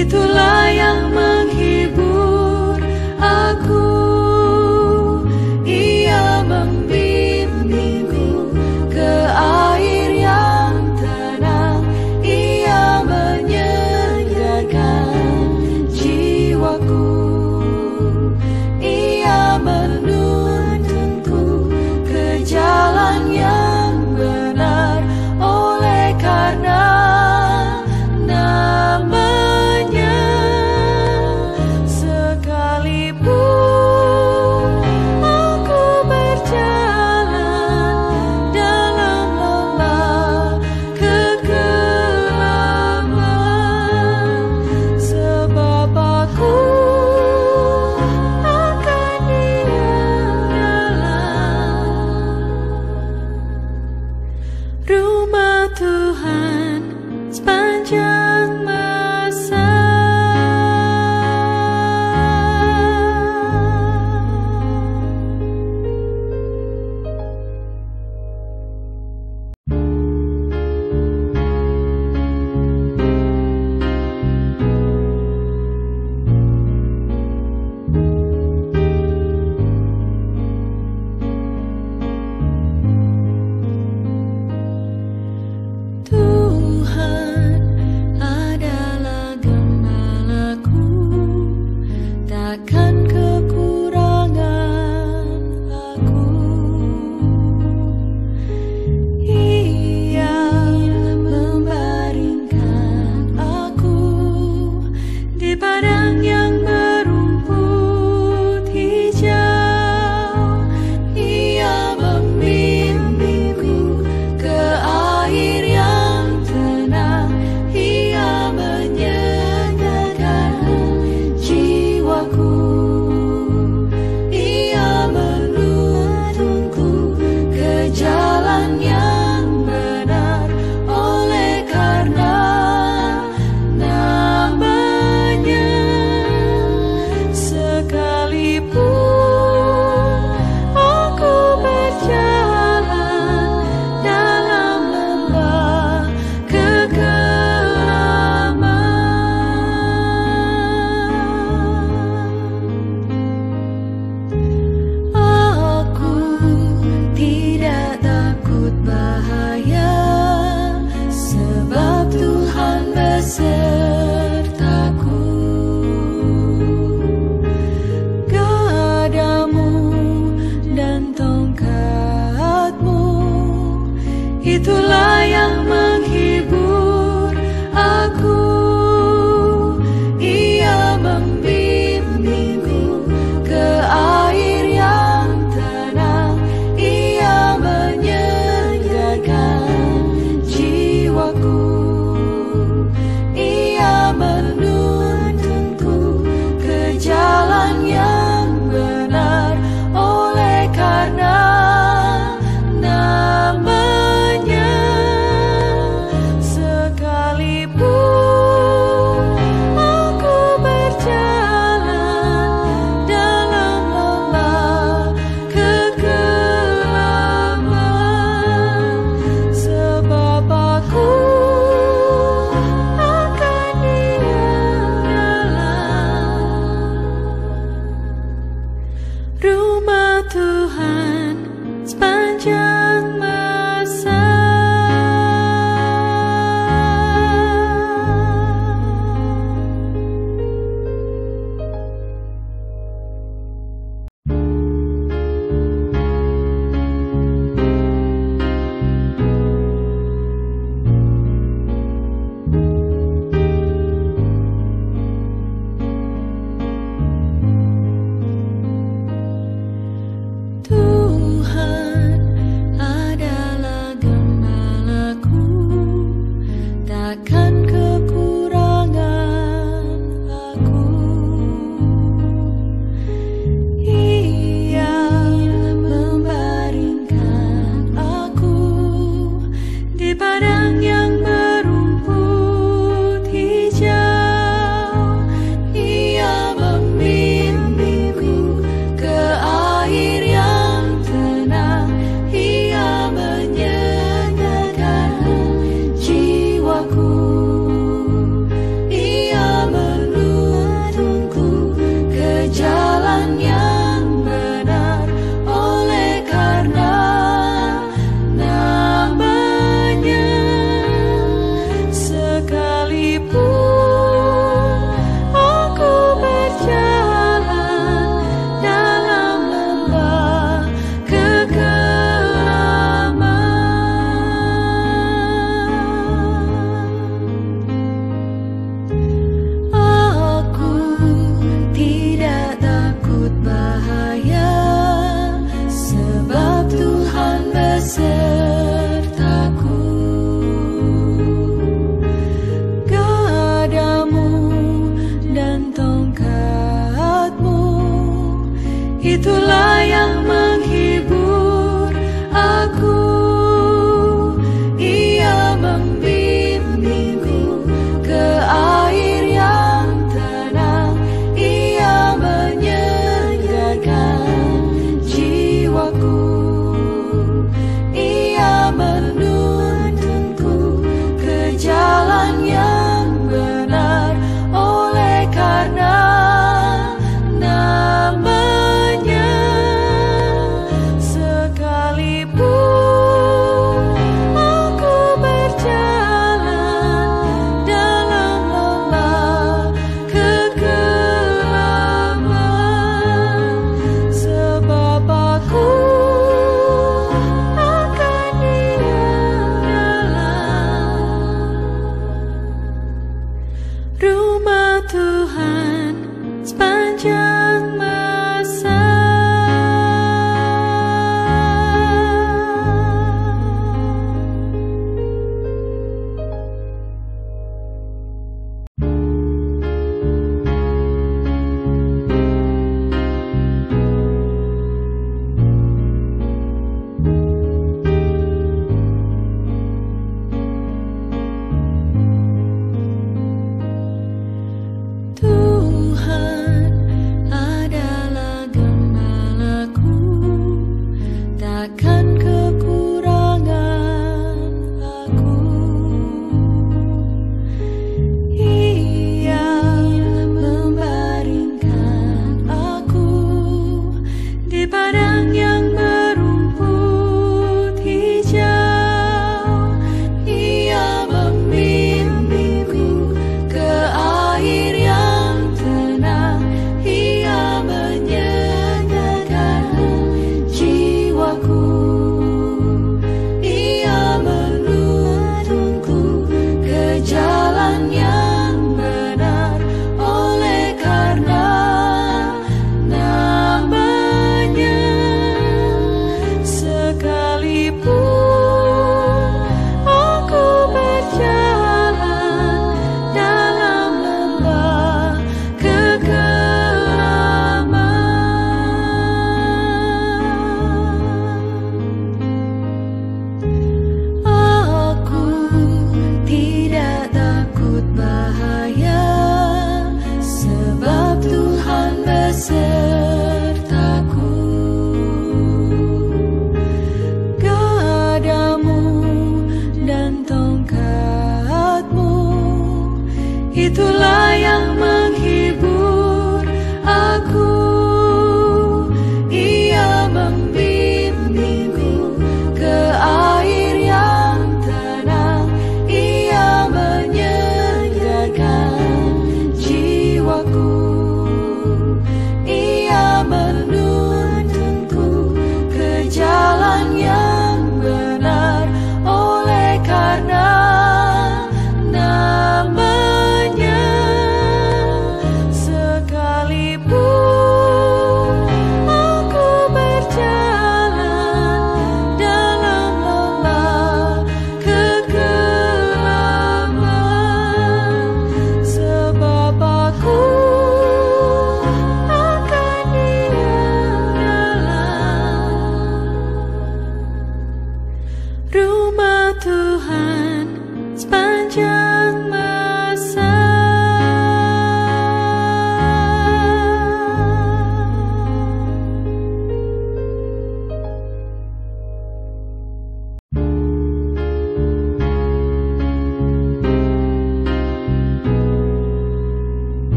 Itulah yang menghibur aku. Ia membimbingku ke air yang tenang. Ia menyegarkan jiwaku. Ia menuntunku ke jalan yang benar. Oleh karena namanya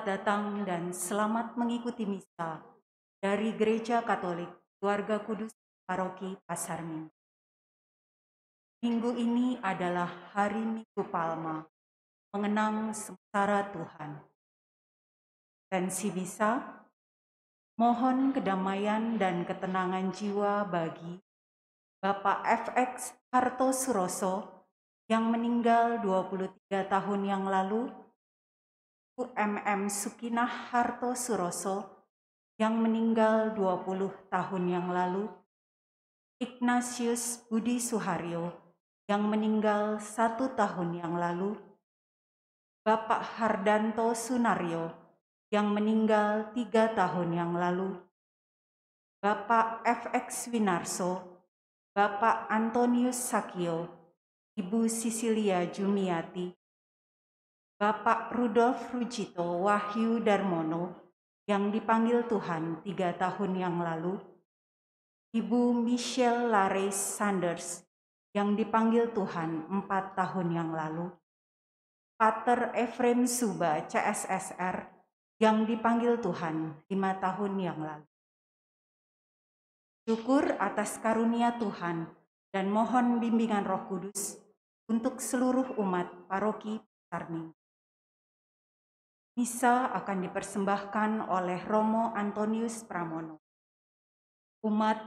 Selamat datang dan selamat mengikuti misa dari Gereja Katolik Keluarga Kudus Paroki Pasar Minggu. Minggu ini adalah hari Minggu Palma, mengenang sengsara Tuhan. Tensi misa, mohon kedamaian dan ketenangan jiwa bagi Bapak FX Hartosuroso yang meninggal 23 tahun yang lalu, Bu MM Sukinah Hartosuroso yang meninggal 20 tahun yang lalu, Ignatius Budi Suharyo yang meninggal 1 tahun yang lalu, Bapak Hardanto Sunaryo yang meninggal 3 tahun yang lalu, Bapak FX Winarso, Bapak Antonius Sakio, Ibu Sisilia Jumiati, Bapak Rudolf Rujito Wahyu Darmono yang dipanggil Tuhan 3 tahun yang lalu, Ibu Michelle Lares Sanders yang dipanggil Tuhan 4 tahun yang lalu, Pater Efrem Suba CSSR yang dipanggil Tuhan 5 tahun yang lalu. Syukur atas karunia Tuhan dan mohon bimbingan Roh Kudus untuk seluruh umat Paroki Pasar Minggu. Misa akan dipersembahkan oleh Romo Antonius Pramono. Umat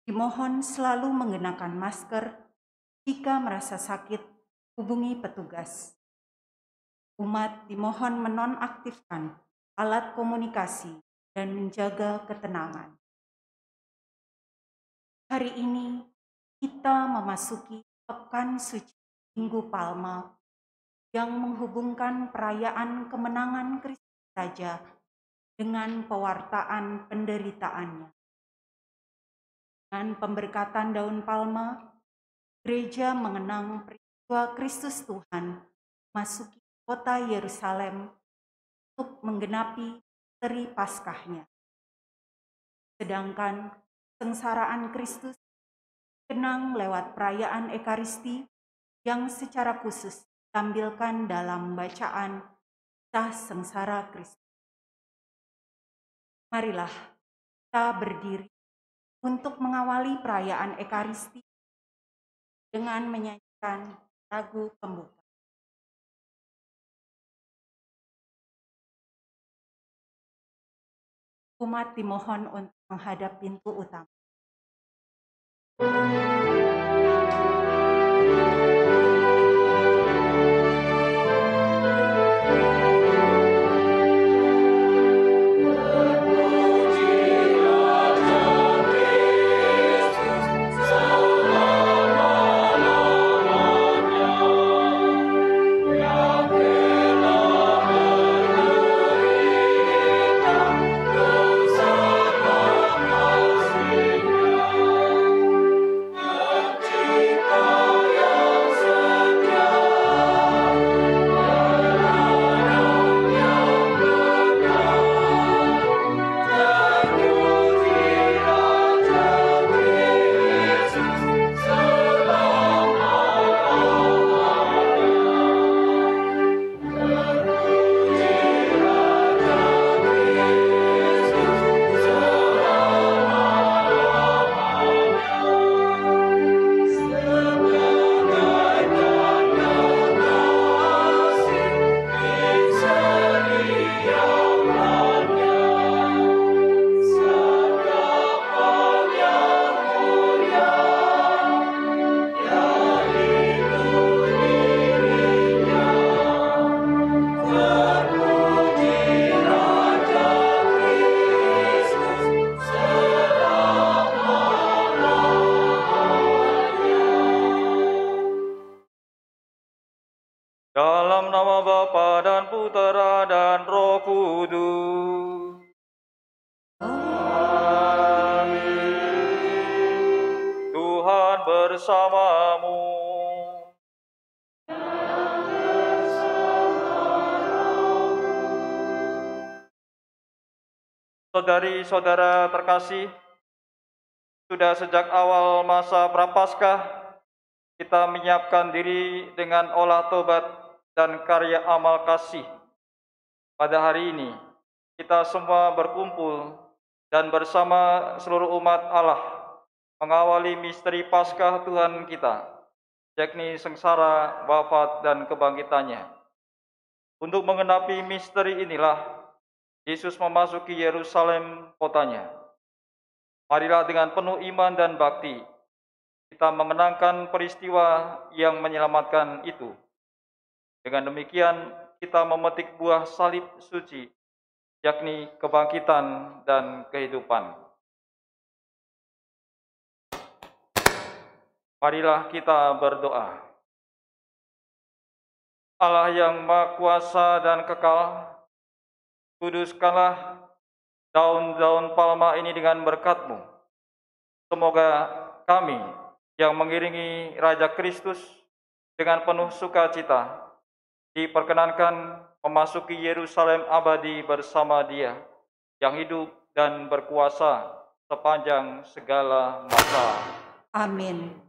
dimohon selalu mengenakan masker. Jika merasa sakit, hubungi petugas. Umat dimohon menonaktifkan alat komunikasi dan menjaga ketenangan. Hari ini kita memasuki Pekan Suci Minggu Palma yang menghubungkan perayaan kemenangan Kristus Raja dengan pewartaan penderitaannya. Dengan pemberkatan daun palma, gereja mengenang peristiwa Kristus Tuhan masuki kota Yerusalem untuk menggenapi misteri Paskahnya. Sedangkan kesengsaraan Kristus dikenang lewat perayaan Ekaristi yang secara khusus ditampilkan dalam bacaan kisah sengsara Kristus. Marilah kita berdiri untuk mengawali perayaan Ekaristi dengan menyanyikan lagu pembuka. Umat dimohon untuk menghadap pintu utama. Dalam nama Bapa dan Putera dan Roh Kudus. Amin. Tuhan bersamamu. Saudari-saudara terkasih, sudah sejak awal masa Prapaskah, kita menyiapkan diri dengan olah tobat dan karya amal kasih. Pada hari ini, kita semua berkumpul dan bersama seluruh umat Allah mengawali misteri Paskah Tuhan kita, yakni sengsara, wafat, dan kebangkitannya. Untuk mengenapi misteri inilah, Yesus memasuki Yerusalem kotanya. Marilah dengan penuh iman dan bakti, kita mengenangkan peristiwa yang menyelamatkan itu. Dengan demikian, kita memetik buah salib suci, yakni kebangkitan dan kehidupan. Marilah kita berdoa. Allah yang Maha Kuasa dan kekal, kuduskanlah daun-daun palma ini dengan berkat-Mu. Semoga kami yang mengiringi Raja Kristus dengan penuh sukacita diperkenankan memasuki Yerusalem abadi bersama Dia yang hidup dan berkuasa sepanjang segala masa. Amin.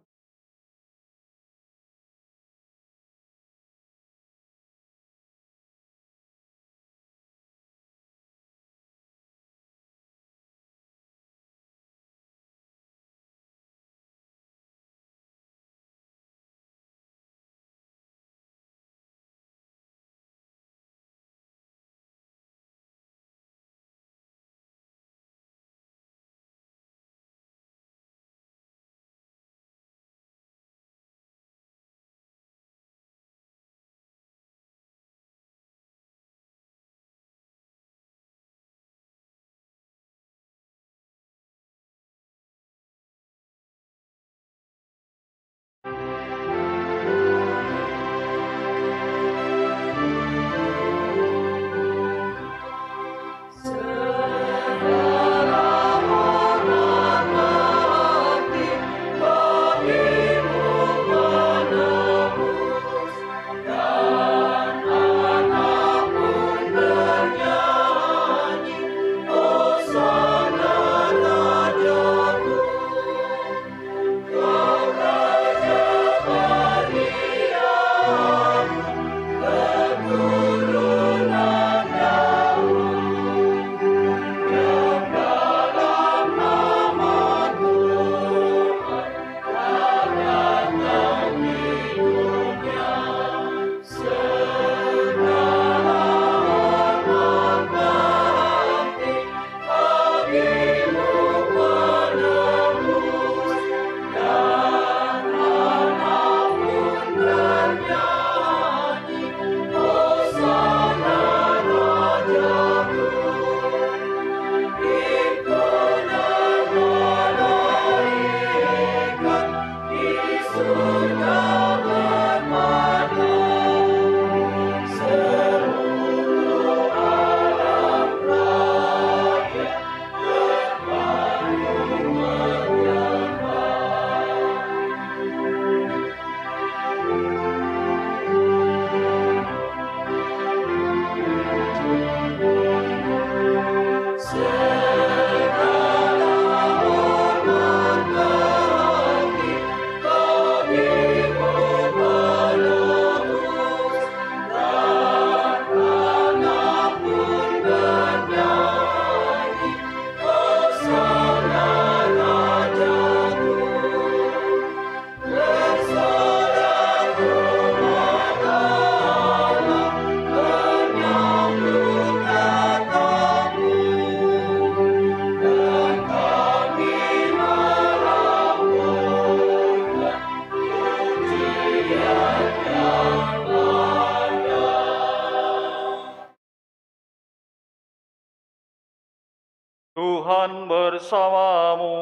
Tuhan bersamamu.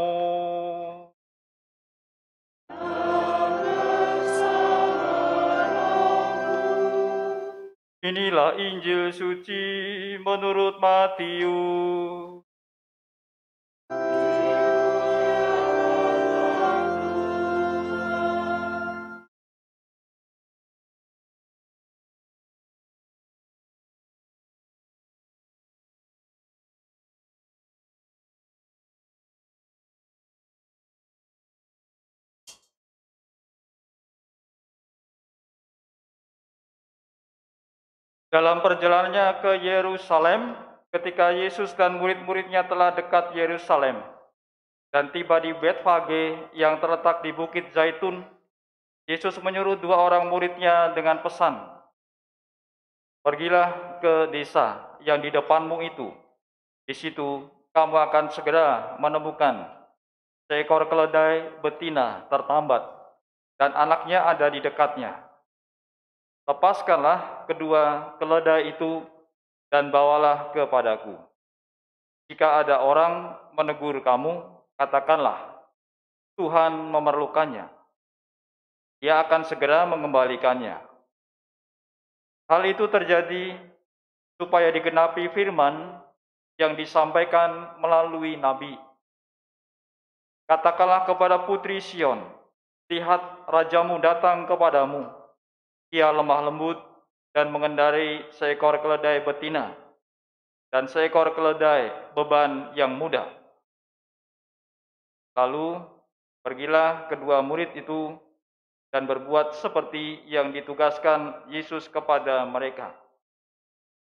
Inilah Injil suci menurut Matius. Dalam perjalanannya ke Yerusalem, ketika Yesus dan murid-muridnya telah dekat Yerusalem dan tiba di Betfage yang terletak di Bukit Zaitun, Yesus menyuruh 2 orang muridnya dengan pesan, "Pergilah ke desa yang di depanmu itu. Di situ kamu akan segera menemukan seekor keledai betina tertambat dan anaknya ada di dekatnya. Lepaskanlah kedua keledai itu dan bawalah kepadaku. Jika ada orang menegur kamu, katakanlah, Tuhan memerlukannya. Dia akan segera mengembalikannya." Hal itu terjadi supaya digenapi firman yang disampaikan melalui nabi. "Katakanlah kepada putri Sion, lihat rajamu datang kepadamu. Ia lemah lembut dan mengendarai seekor keledai betina dan seekor keledai beban yang muda." Lalu pergilah kedua murid itu dan berbuat seperti yang ditugaskan Yesus kepada mereka.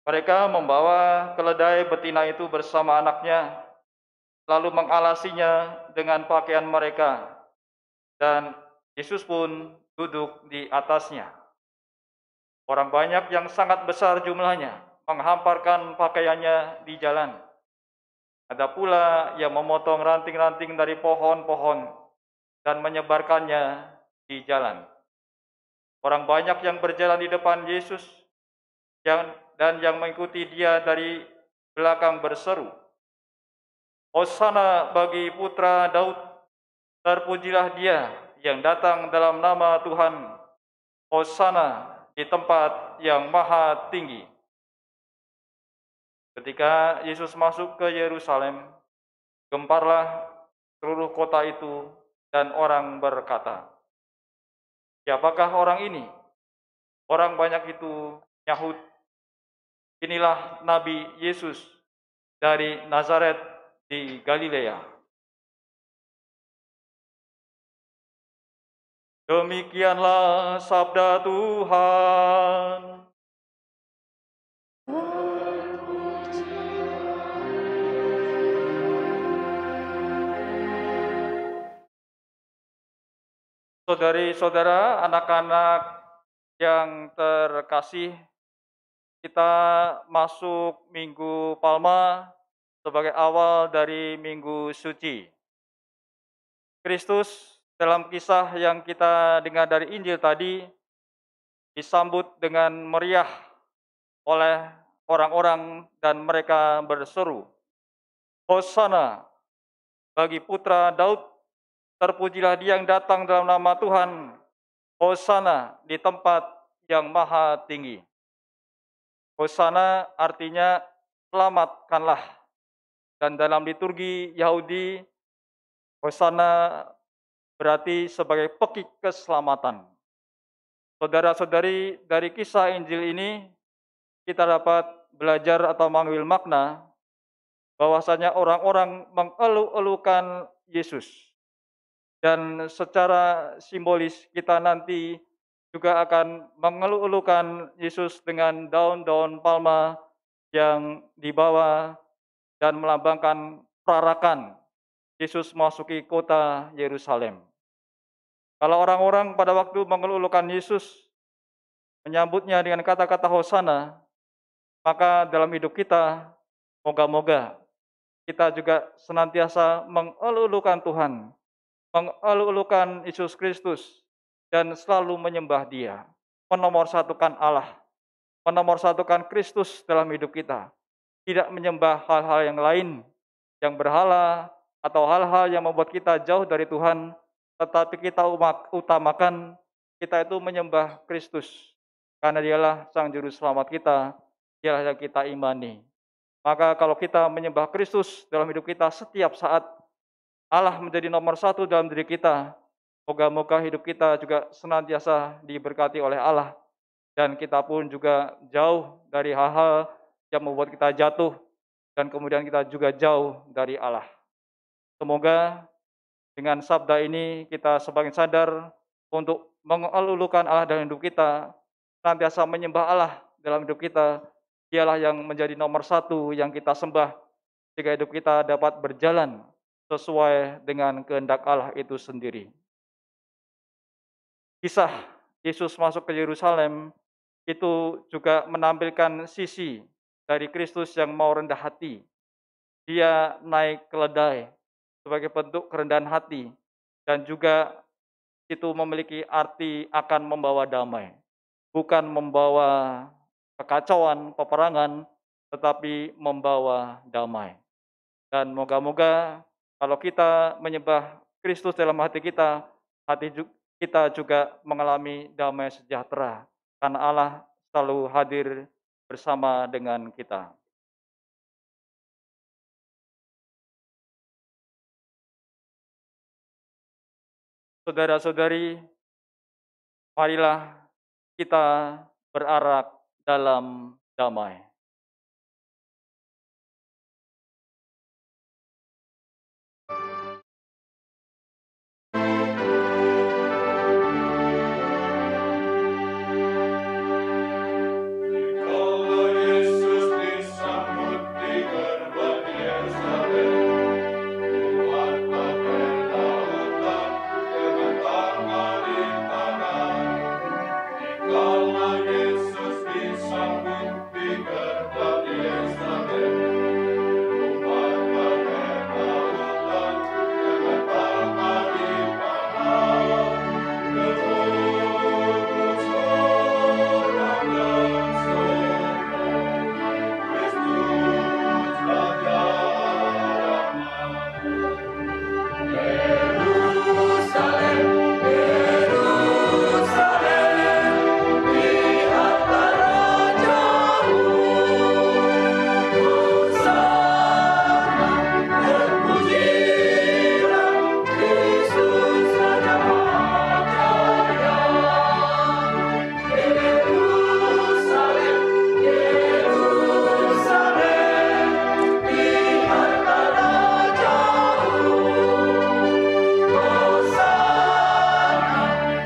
Mereka membawa keledai betina itu bersama anaknya, lalu mengalasinya dengan pakaian mereka, dan Yesus pun duduk di atasnya. Orang banyak yang sangat besar jumlahnya menghamparkan pakaiannya di jalan. Ada pula yang memotong ranting-ranting dari pohon-pohon dan menyebarkannya di jalan. Orang banyak yang berjalan di depan Yesus dan yang mengikuti dia dari belakang berseru, "Hosana bagi putra Daud, terpujilah dia yang datang dalam nama Tuhan, Hosana di tempat yang maha tinggi." Ketika Yesus masuk ke Yerusalem, gemparlah seluruh kota itu dan orang berkata, "Siapakah orang ini?" Orang banyak itu nyahut, "Inilah Nabi Yesus dari Nazaret di Galilea." Demikianlah sabda Tuhan. Saudari-saudara, anak-anak yang terkasih, kita masuk Minggu Palma sebagai awal dari Minggu Suci. Kristus dalam kisah yang kita dengar dari Injil tadi disambut dengan meriah oleh orang-orang dan mereka berseru, "Hosana bagi putra Daud, terpujilah dia yang datang dalam nama Tuhan, Hosana di tempat yang maha tinggi." Hosana artinya selamatkanlah. Dan dalam liturgi Yahudi, Hosana berarti sebagai pekik keselamatan. Saudara-saudari, dari kisah Injil ini kita dapat belajar atau mengambil makna bahwasanya orang-orang mengeluh-elukan Yesus. Dan secara simbolis kita nanti juga akan mengeluh-elukan Yesus dengan daun-daun palma yang dibawa dan melambangkan perarakan Yesus masuki kota Yerusalem. Kalau orang-orang pada waktu mengeluh-elukan Yesus, menyambutnya dengan kata-kata Hosana, maka dalam hidup kita, moga-moga kita juga senantiasa mengeluh-elukan Tuhan, mengeluh-elukan Yesus Kristus, dan selalu menyembah Dia, menomorsatukan Allah, menomorsatukan Kristus dalam hidup kita, tidak menyembah hal-hal yang lain, yang berhala, atau hal-hal yang membuat kita jauh dari Tuhan, tetapi kita utamakan kita itu menyembah Kristus, karena Dialah Sang Juru Selamat kita, Dialah yang kita imani. Maka kalau kita menyembah Kristus dalam hidup kita setiap saat, Allah menjadi nomor satu dalam diri kita. Moga-moga hidup kita juga senantiasa diberkati oleh Allah, dan kita pun juga jauh dari hal-hal yang membuat kita jatuh, dan kemudian kita juga jauh dari Allah. Semoga dengan sabda ini kita semakin sadar untuk mengeluhkan Allah dalam hidup kita, senantiasa menyembah Allah dalam hidup kita. Dialah yang menjadi nomor satu yang kita sembah, sehingga hidup kita dapat berjalan sesuai dengan kehendak Allah itu sendiri. Kisah Yesus masuk ke Yerusalem itu juga menampilkan sisi dari Kristus yang mau rendah hati. Dia naik keledai sebagai bentuk kerendahan hati, dan juga itu memiliki arti akan membawa damai, bukan membawa kekacauan, peperangan, tetapi membawa damai. Dan moga-moga kalau kita menyembah Kristus dalam hati kita, kita juga mengalami damai sejahtera, karena Allah selalu hadir bersama dengan kita. Saudara-saudari, marilah kita berarak dalam damai. Kalau Yesus disambut di gerbang Yerusalem, umat pakai lautan dengan tangan di tangan. Kalau Yesus disambut di gerbang Yerusalem, umat pakai lautan dengan tangan di tangan. Terus orang dan senang, Kristus Raja Damai. Yerusalem, Yerusalem, lihatlah Rajamu. Hosana, terpujilah Kristus Raja Jaya. Yerusalem, Yerusalem, lihatlah Rajamu. Hosana,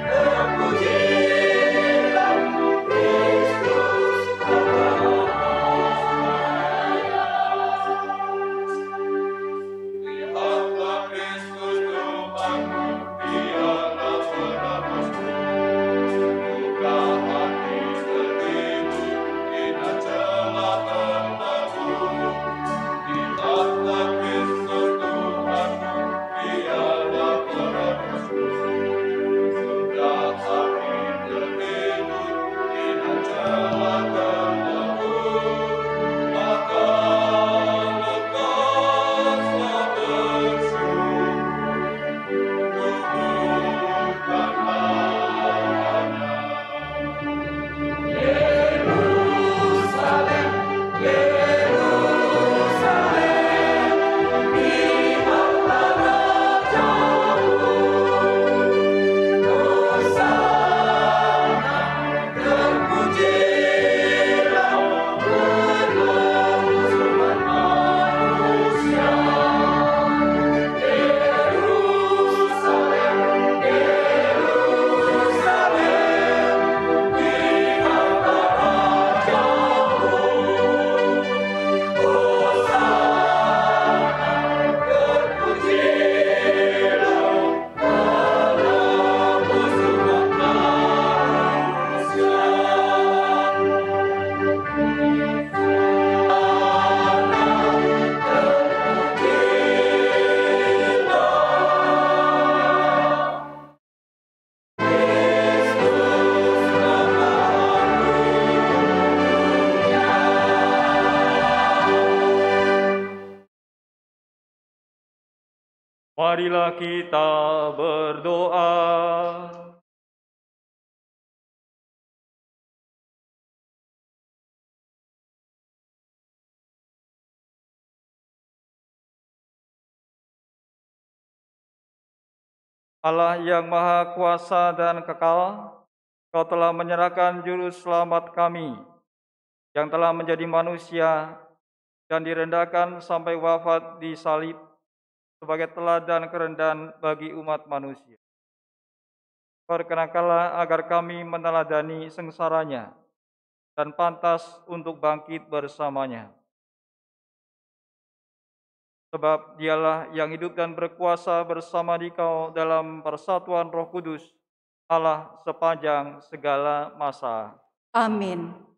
terpujilah Kristus Lihatlah Kristus Tuhanmu, Dialah penebusmu. Buka hati tertidur, tidak celah tertegun. Lihatlah Kristus Tuhanmu, Dialah penebusmu. Buka hati tertidur, tidak celah tertegun. Maka lekaslah bersyukur, tubuhkanlah Yerusalem, Yerusalem, lihatlah Rajamu. Hosana, terpujilah penebus umat manusia. Yerusalem, Yerusalem, lihatlah Rajamu. Hosana, terpujilah penebus umat manusia. Marilah kita berdoa. Allah yang Maha Kuasa dan Kekal, Kau telah menyerahkan juru selamat kami yang telah menjadi manusia dan direndahkan sampai wafat di salib sebagai teladan kerendahan bagi umat manusia. Perkenankanlah agar kami meneladani sengsaranya dan pantas untuk bangkit bersamanya. Sebab dialah yang hidup dan berkuasa bersama Dikau dalam persatuan Roh Kudus, Allah sepanjang segala masa. Amin.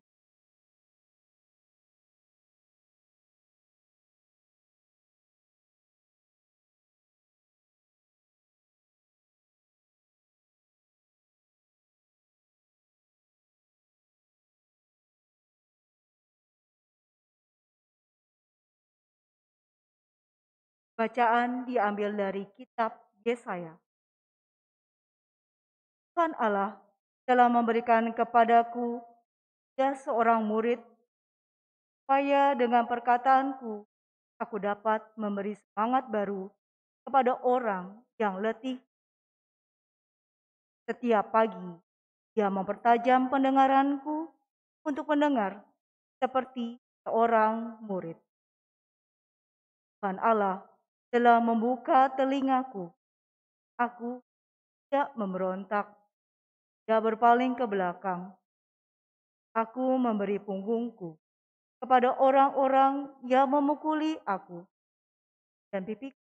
Bacaan diambil dari kitab Yesaya. Tuhan Allah telah memberikan kepadaku seorang murid, supaya dengan perkataanku aku dapat memberi semangat baru kepada orang yang letih. Setiap pagi dia mempertajam pendengaranku untuk mendengar seperti seorang murid. Tuhan Allah telah membuka telingaku. Aku tidak memberontak, tidak berpaling ke belakang. Aku memberi punggungku kepada orang-orang yang memukuli aku, dan pipiku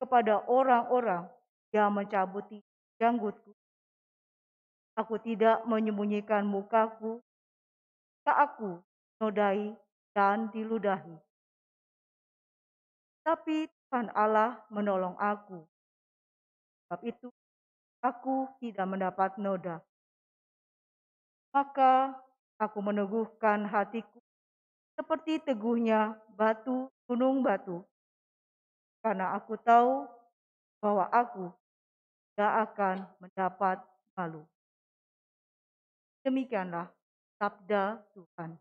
kepada orang-orang yang mencabuti janggutku. Aku tidak menyembunyikan mukaku, tak aku nodai dan diludahi. Tapi Tuhan Allah menolong aku. Sebab itu aku tidak mendapat noda. Maka aku meneguhkan hatiku seperti teguhnya batu gunung batu, karena aku tahu bahwa aku tidak akan mendapat malu. Demikianlah sabda Tuhan.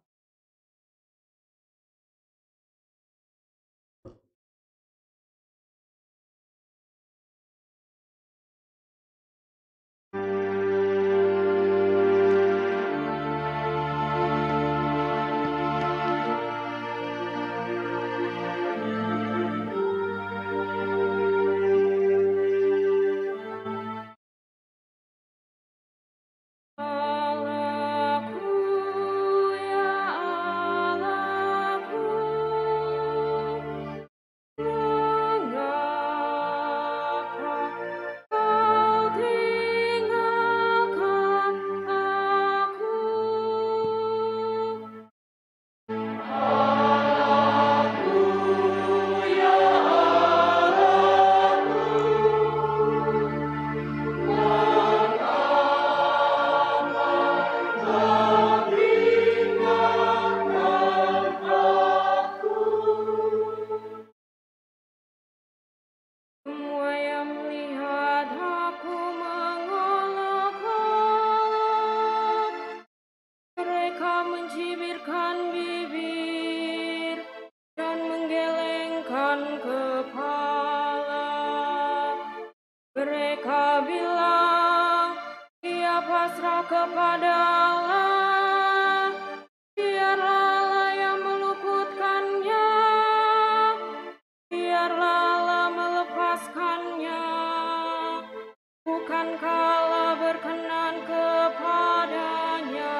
kepada Allah, biarlah Allah yang meluputkannya, biarlah Allah melepaskannya, bukankah Allah berkenan kepadanya.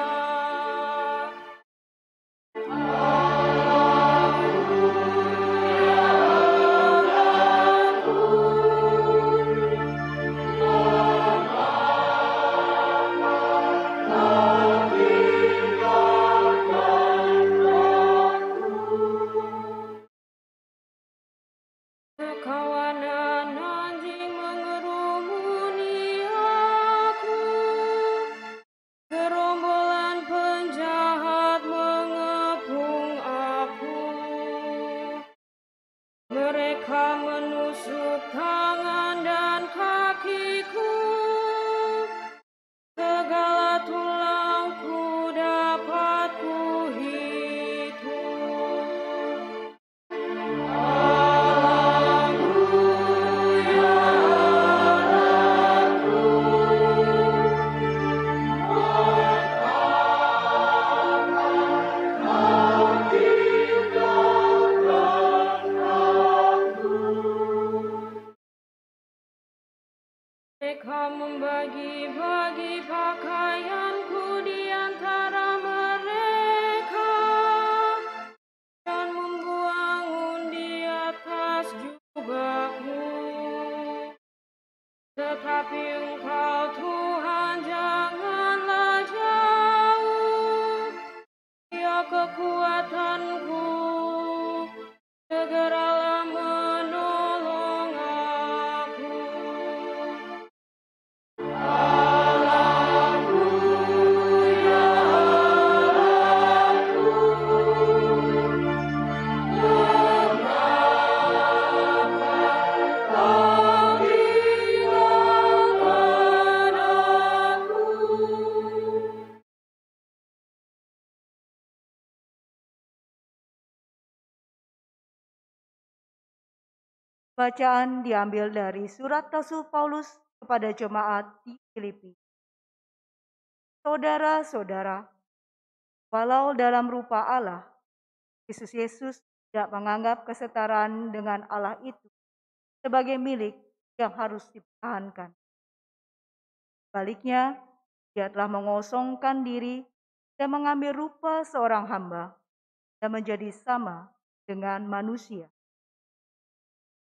Sekawanan anjing mengerumuni aku, gerombolan penjahat mengepung aku. Mereka menusuk tangan dan kakiku, segala tulangku dapat kuhitung. Mereka membagi-bagi pakaianku di antara mereka. tetapi Engkau Tuhan janganlah jauh. Ya kekuatanku, segeralah menolong aku. Allahku, ya Allahku, mengapa Kau tinggalkan aku? Bacaan diambil dari surat Rasul Paulus kepada jemaat di Filipi. Saudara-saudara, walau dalam rupa Allah, Yesus tidak menganggap kesetaraan dengan Allah itu sebagai milik yang harus dipertahankan. Sebaliknya, Dia telah mengosongkan diri dan mengambil rupa seorang hamba dan menjadi sama dengan manusia.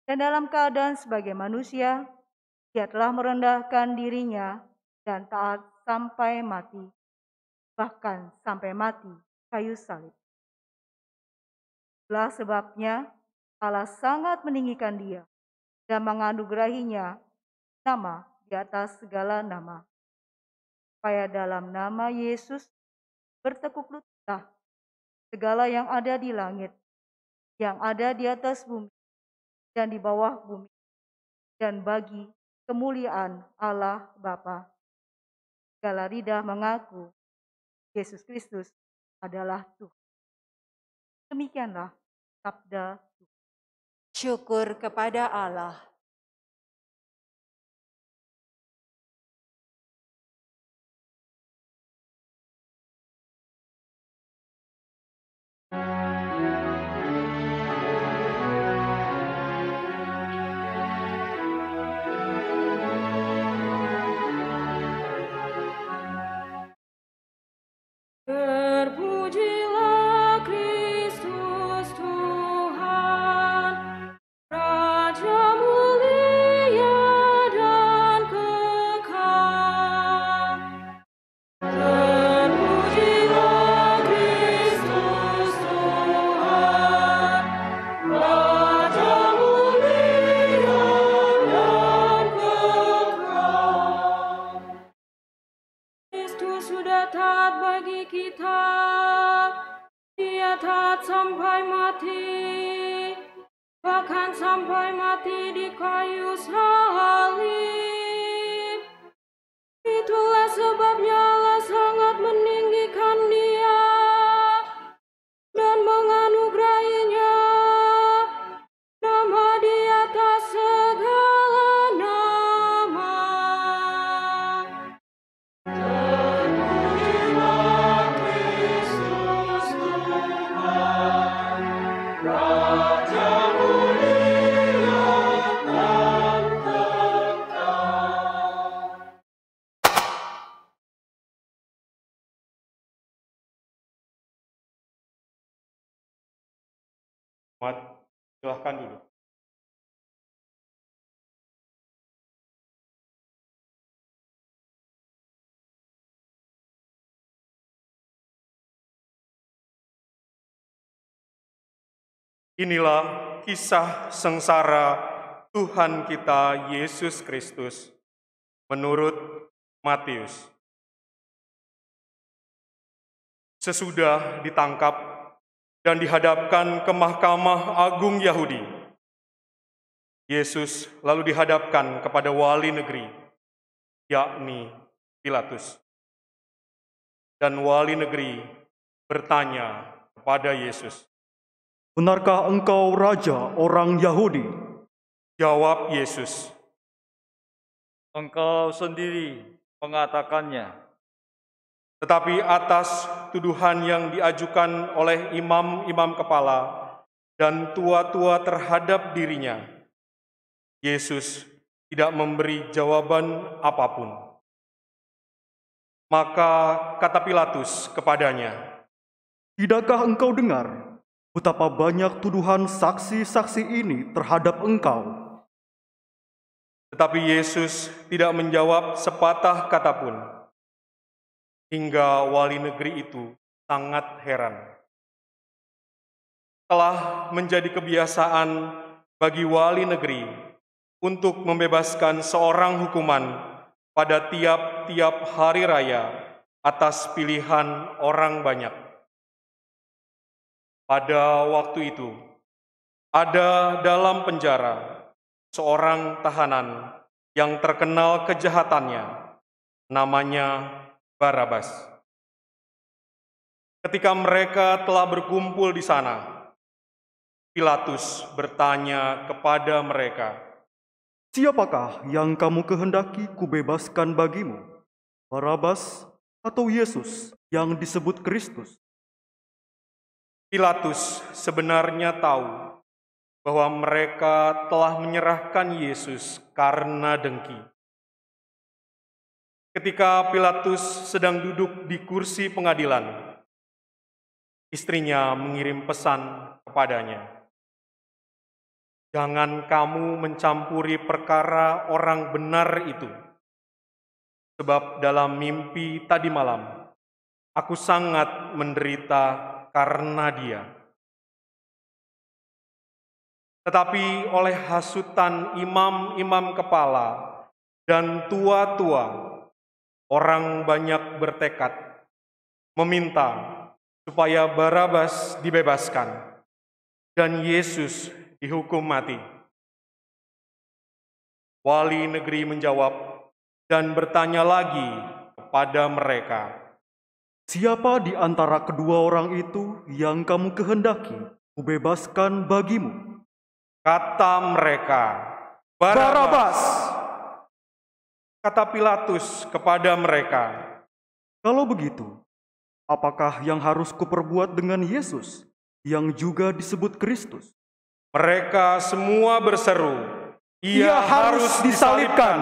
Dan dalam keadaan sebagai manusia, Dia telah merendahkan dirinya dan taat sampai mati, bahkan sampai mati kayu salib. Itulah sebabnya Allah sangat meninggikan Dia dan menganugerahinya nama di atas segala nama, supaya dalam nama Yesus bertekuk lututlah segala yang ada di langit, yang ada di atas bumi, dan di bawah bumi, dan bagi kemuliaan Allah Bapa. Segala lidah mengaku Yesus Kristus adalah Tuhan. Demikianlah sabda Tuhan. Syukur kepada Allah. Terpujilah Kristus Tuhan, Raja mulia dan kekal. Terpujilah Kristus Tuhan, Raja mulia dan kekal. Kristus sudah taat bagi kita, Dia taat sampai mati, bahkan sampai mati di kayu salib. Itulah sebabnya Allah sangat meninggikan Dia dan menganugerahinya nama di atas segala nama. Terpujilah Kristus Tuhan, Raja mulia dan kekal. Umat, silahkan duduk. Inilah kisah sengsara Tuhan kita Yesus Kristus menurut Matius. Sesudah ditangkap dan dihadapkan ke Mahkamah Agung Yahudi, Yesus lalu dihadapkan kepada wali negeri, yakni Pilatus. Dan wali negeri bertanya kepada Yesus, "Benarkah engkau raja orang Yahudi?" Jawab Yesus, Engkau sendiri mengatakannya. tetapi atas tuduhan yang diajukan oleh imam-imam kepala dan tua-tua terhadap dirinya, Yesus tidak memberi jawaban apapun. Maka kata Pilatus kepadanya, "Tidakkah engkau dengar betapa banyak tuduhan saksi-saksi ini terhadap engkau?" Tetapi Yesus tidak menjawab sepatah kata pun, hingga wali negeri itu sangat heran. Telah menjadi kebiasaan bagi wali negeri untuk membebaskan seorang hukuman pada tiap-tiap hari raya atas pilihan orang banyak. Pada waktu itu, ada dalam penjara seorang tahanan yang terkenal kejahatannya, namanya Barabas. Ketika mereka telah berkumpul di sana, Pilatus bertanya kepada mereka, Siapakah yang kamu kehendaki kubebaskan bagimu? Barabas atau Yesus yang disebut Kristus? Pilatus sebenarnya tahu bahwa mereka telah menyerahkan Yesus karena dengki. Ketika Pilatus sedang duduk di kursi pengadilan, istrinya mengirim pesan kepadanya, "Jangan kamu mencampuri perkara orang benar itu, sebab dalam mimpi tadi malam aku sangat menderita karena dia." Tetapi oleh hasutan imam-imam kepala dan tua-tua, orang banyak bertekad meminta supaya Barabas dibebaskan dan Yesus dihukum mati. Wali negeri menjawab dan bertanya lagi kepada mereka, Siapa di antara kedua orang itu yang kamu kehendaki kubebaskan bagimu? Kata mereka, Barabas. Kata Pilatus kepada mereka, Kalau begitu, apakah yang harus kuperbuat dengan Yesus yang juga disebut Kristus? Mereka semua berseru, Ia harus disalibkan.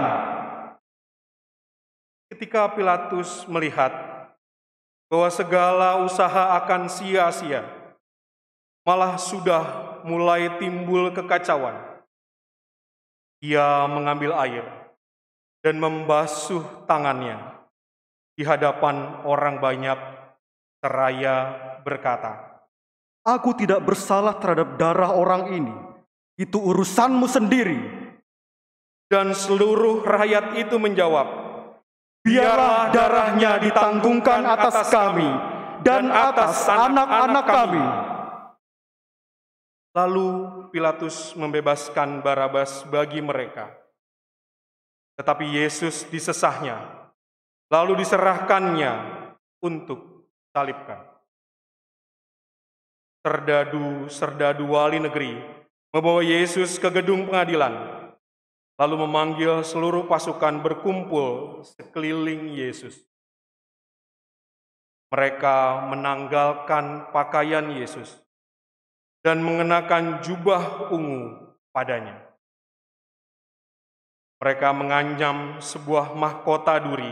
Ketika Pilatus melihat bahwa segala usaha akan sia-sia, malah sudah mulai timbul kekacauan, ia mengambil air dan membasuh tangannya di hadapan orang banyak seraya berkata, Aku tidak bersalah terhadap darah orang ini. Itu urusanmu sendiri. Dan seluruh rakyat itu menjawab, Biarlah darahnya ditanggungkan atas kami dan atas anak-anak kami. Lalu Pilatus membebaskan Barabas bagi mereka. Tetapi Yesus disesahnya, lalu diserahkannya untuk disalibkan. Serdadu wali negeri membawa Yesus ke gedung pengadilan, lalu memanggil seluruh pasukan berkumpul sekeliling Yesus. Mereka menanggalkan pakaian Yesus dan mengenakan jubah ungu padanya. Mereka menganjam sebuah mahkota duri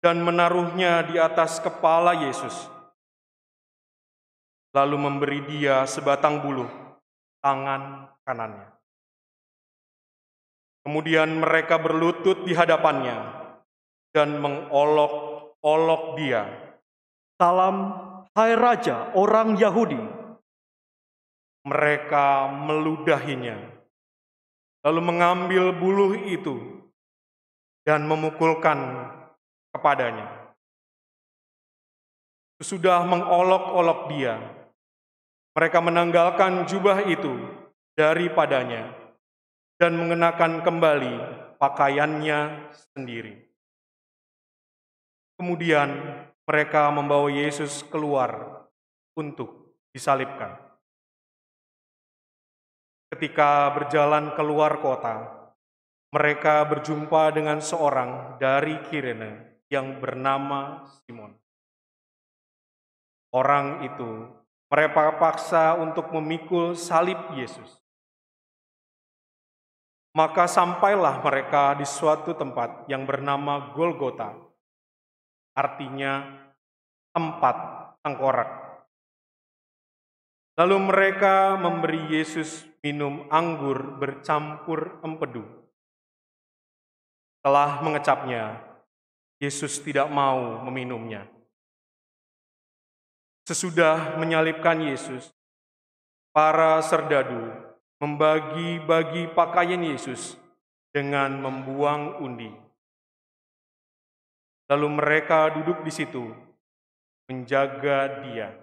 dan menaruhnya di atas kepala Yesus, lalu memberi dia sebatang buluh tangan kanannya. Kemudian mereka berlutut di hadapannya dan mengolok-olok dia. Salam, hai Raja orang Yahudi. Mereka meludahinya, lalu mengambil buluh itu dan memukulkan kepadanya. Sesudah mengolok-olok dia, mereka menanggalkan jubah itu daripadanya dan mengenakan kembali pakaiannya sendiri. Kemudian mereka membawa Yesus keluar untuk disalibkan. Ketika berjalan keluar kota, mereka berjumpa dengan seorang dari Kirene yang bernama Simon. Orang itu mereka paksa untuk memikul salib Yesus. Maka sampailah mereka di suatu tempat yang bernama Golgota, artinya tempat tengkorak. Lalu mereka memberi Yesus minum anggur bercampur empedu. Setelah mengecapnya, Yesus tidak mau meminumnya. Sesudah menyalibkan Yesus, para serdadu membagi-bagi pakaian Yesus dengan membuang undi. Lalu mereka duduk di situ, menjaga Dia.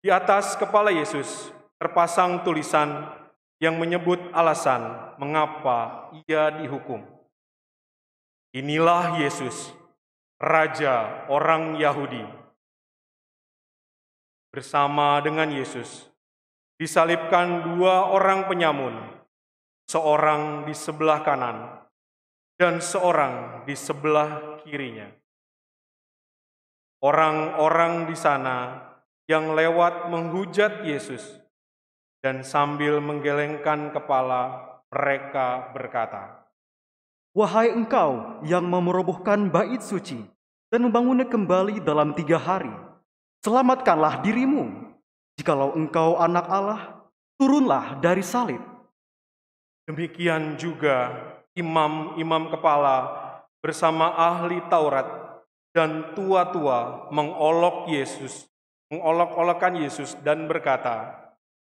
Di atas kepala Yesus terpasang tulisan yang menyebut alasan mengapa Ia dihukum. Inilah Yesus, Raja orang Yahudi. Bersama dengan Yesus, disalibkan 2 orang penyamun, seorang di sebelah kanan dan seorang di sebelah kirinya. Orang-orang di sana yang lewat menghujat Yesus, dan sambil menggelengkan kepala mereka berkata, Wahai engkau yang merobohkan bait suci dan membangunnya kembali dalam 3 hari, selamatkanlah dirimu. Jikalau engkau anak Allah, turunlah dari salib. Demikian juga imam-imam kepala bersama ahli Taurat dan tua-tua mengolok-olokkan Yesus dan berkata,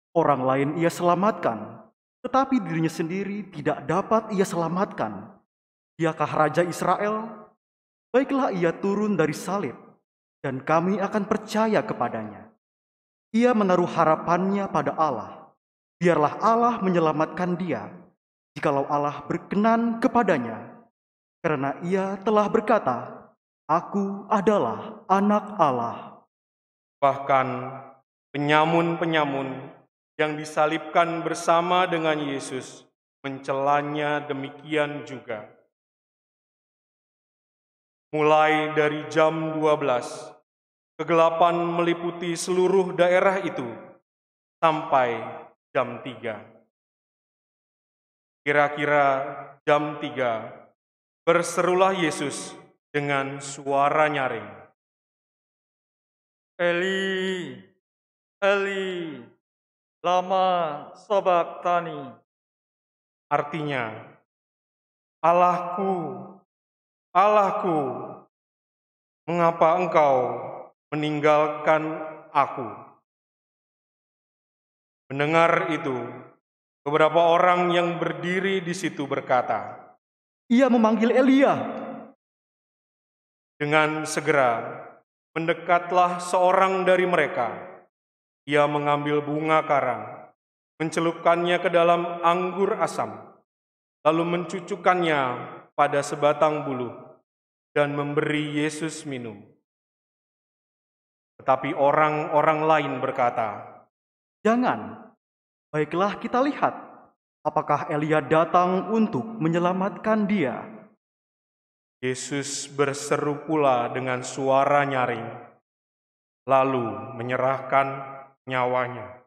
Orang lain ia selamatkan, tetapi dirinya sendiri tidak dapat ia selamatkan. Diakah Raja Israel? Baiklah ia turun dari salib, dan kami akan percaya kepadanya. Ia menaruh harapannya pada Allah. Biarlah Allah menyelamatkan dia, jikalau Allah berkenan kepadanya. Karena ia telah berkata, Aku adalah anak Allah. Bahkan penyamun-penyamun yang disalibkan bersama dengan Yesus mencelanya demikian juga. Mulai dari jam 12, kegelapan meliputi seluruh daerah itu sampai jam 3. Kira-kira jam 3, berserulah Yesus dengan suara nyaring. Eli, Eli, lama sabachthani. Artinya, Allahku, Allahku, mengapa engkau meninggalkan aku? Mendengar itu, beberapa orang yang berdiri di situ berkata, Ia memanggil Elia. Dengan segera, mendekatlah seorang dari mereka. Ia mengambil bunga karang, mencelupkannya ke dalam anggur asam, lalu mencucukkannya pada sebatang buluh, dan memberi Yesus minum. Tetapi orang-orang lain berkata, Jangan, baiklah kita lihat, apakah Elia datang untuk menyelamatkan dia. Yesus berseru pula dengan suara nyaring, lalu menyerahkan nyawanya.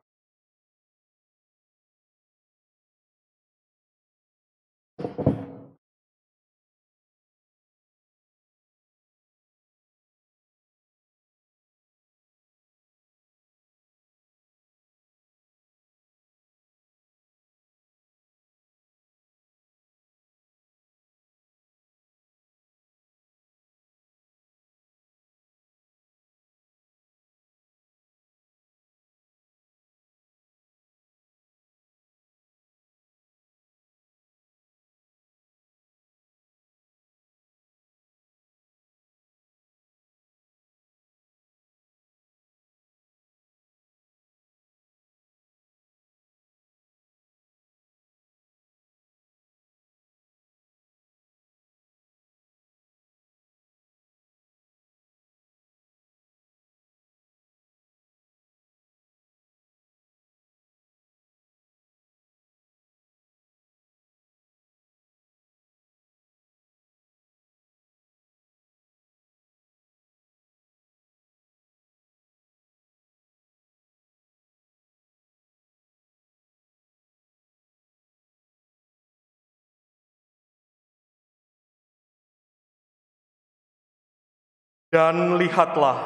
Dan lihatlah,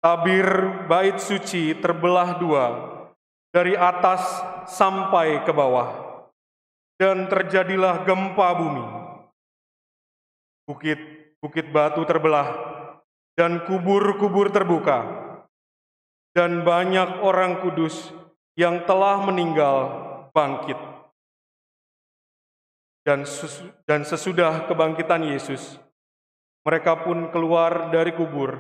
tabir bait suci terbelah 2, dari atas sampai ke bawah. dan terjadilah gempa bumi. Bukit-bukit batu terbelah, dan kubur-kubur terbuka, dan banyak orang kudus yang telah meninggal bangkit. Dan sesudah kebangkitan Yesus, mereka pun keluar dari kubur,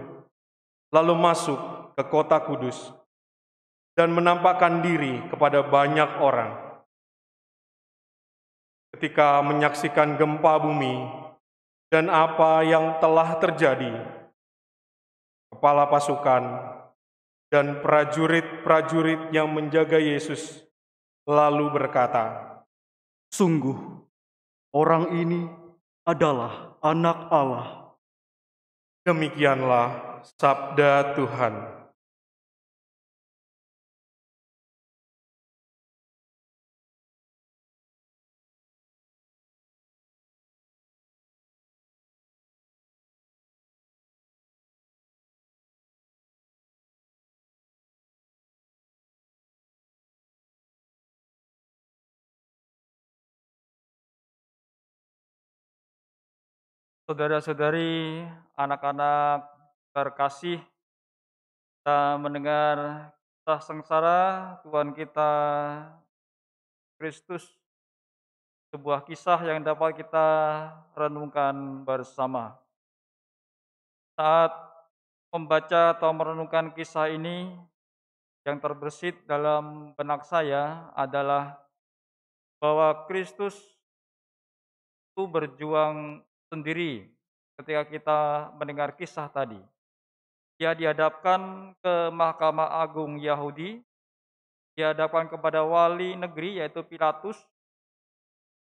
lalu masuk ke kota kudus, dan menampakkan diri kepada banyak orang. Ketika menyaksikan gempa bumi dan apa yang telah terjadi, kepala pasukan dan prajurit-prajurit yang menjaga Yesus lalu berkata, Sungguh, orang ini adalah Anak Allah. Demikianlah sabda Tuhan. Saudara-saudari, anak-anak terkasih, kita mendengar kisah sengsara Tuhan kita Kristus, sebuah kisah yang dapat kita renungkan bersama. Saat membaca atau merenungkan kisah ini, yang terbersit dalam benak saya adalah bahwa Kristus itu berjuang sendiri ketika kita mendengar kisah tadi. Dia dihadapkan ke Mahkamah Agung Yahudi, dihadapkan kepada wali negeri yaitu Pilatus,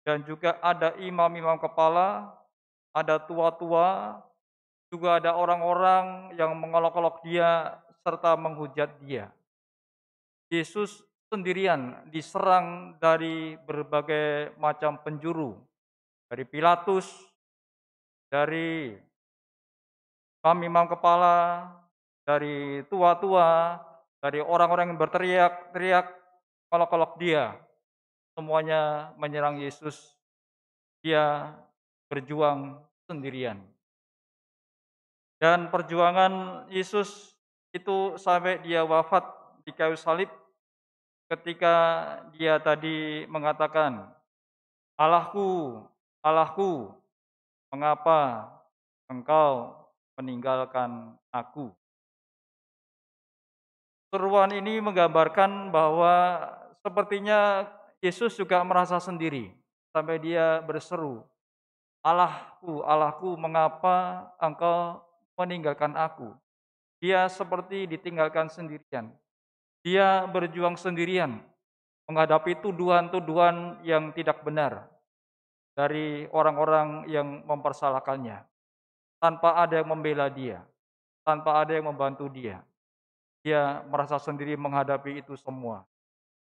dan juga ada imam-imam kepala, ada tua-tua, juga ada orang-orang yang mengolok-olok dia serta menghujat dia. Yesus sendirian diserang dari berbagai macam penjuru, dari Pilatus, dari imam kepala, dari tua-tua, dari orang-orang yang berteriak-teriak, kolok-kolok dia. Semuanya menyerang Yesus. Dia berjuang sendirian. Dan perjuangan Yesus itu sampai dia wafat di kayu salib ketika dia tadi mengatakan, Allahku, Allahku, mengapa engkau meninggalkan aku? Seruan ini menggambarkan bahwa sepertinya Yesus juga merasa sendiri sampai dia berseru, Allahku, Allahku, mengapa engkau meninggalkan aku? Dia seperti ditinggalkan sendirian. Dia berjuang sendirian menghadapi tuduhan-tuduhan yang tidak benar dari orang-orang yang mempersalahkannya. Tanpa ada yang membela dia, tanpa ada yang membantu dia. Dia merasa sendiri menghadapi itu semua.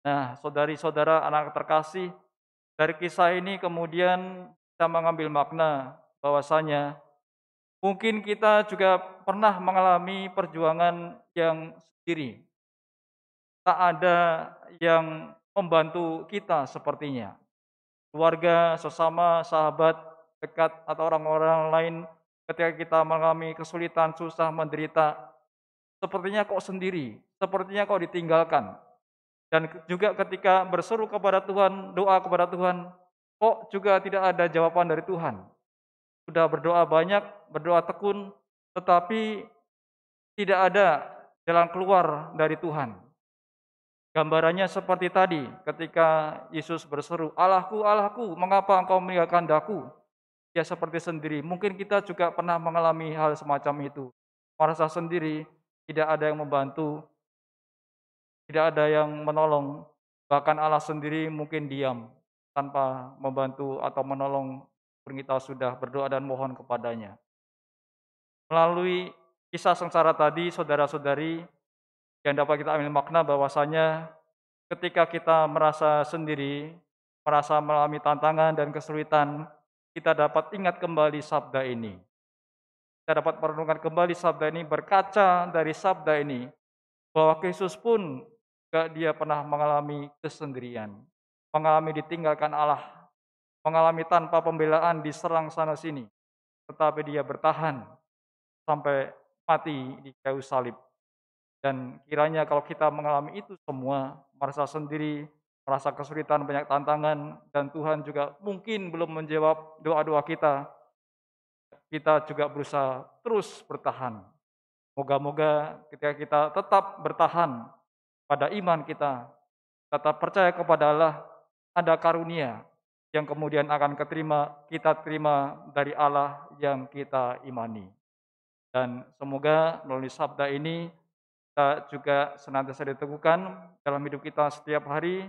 Nah, saudari-saudara, anak terkasih, dari kisah ini kemudian kita mengambil makna bahwasanya mungkin kita juga pernah mengalami perjuangan yang sendiri. Tak ada yang membantu kita sepertinya. Keluarga, sesama, sahabat, dekat, atau orang-orang lain ketika kita mengalami kesulitan, susah, menderita, sepertinya kok sendiri, sepertinya kok ditinggalkan. Dan juga ketika berseru kepada Tuhan, doa kepada Tuhan, kok juga tidak ada jawaban dari Tuhan. Sudah berdoa banyak, berdoa tekun, tetapi tidak ada jalan keluar dari Tuhan. Gambarannya seperti tadi ketika Yesus berseru, Allahku, Allahku, mengapa engkau meninggalkan daku? Dia seperti sendiri. Mungkin kita juga pernah mengalami hal semacam itu. Merasa sendiri, tidak ada yang membantu, tidak ada yang menolong. Bahkan Allah sendiri mungkin diam tanpa membantu atau menolong. Kita sudah berdoa dan mohon kepadanya. Melalui kisah sengsara tadi, saudara-saudari, yang dapat kita ambil makna bahwasanya ketika kita merasa sendiri, merasa mengalami tantangan dan kesulitan, kita dapat ingat kembali sabda ini. Kita dapat merenungkan kembali sabda ini, berkaca dari sabda ini, bahwa Kristus pun juga dia pernah mengalami kesendirian, mengalami ditinggalkan Allah, mengalami tanpa pembelaan diserang sana-sini, tetapi dia bertahan sampai mati di kayu salib. Dan kiranya kalau kita mengalami itu semua, merasa sendiri, merasa kesulitan, banyak tantangan, dan Tuhan juga mungkin belum menjawab doa-doa kita, kita juga berusaha terus bertahan. Moga-moga ketika kita tetap bertahan pada iman kita, tetap percaya kepada Allah, ada karunia yang kemudian akan kita terima dari Allah yang kita imani. Dan semoga melalui sabda ini kita juga senantiasa diteguhkan dalam hidup kita setiap hari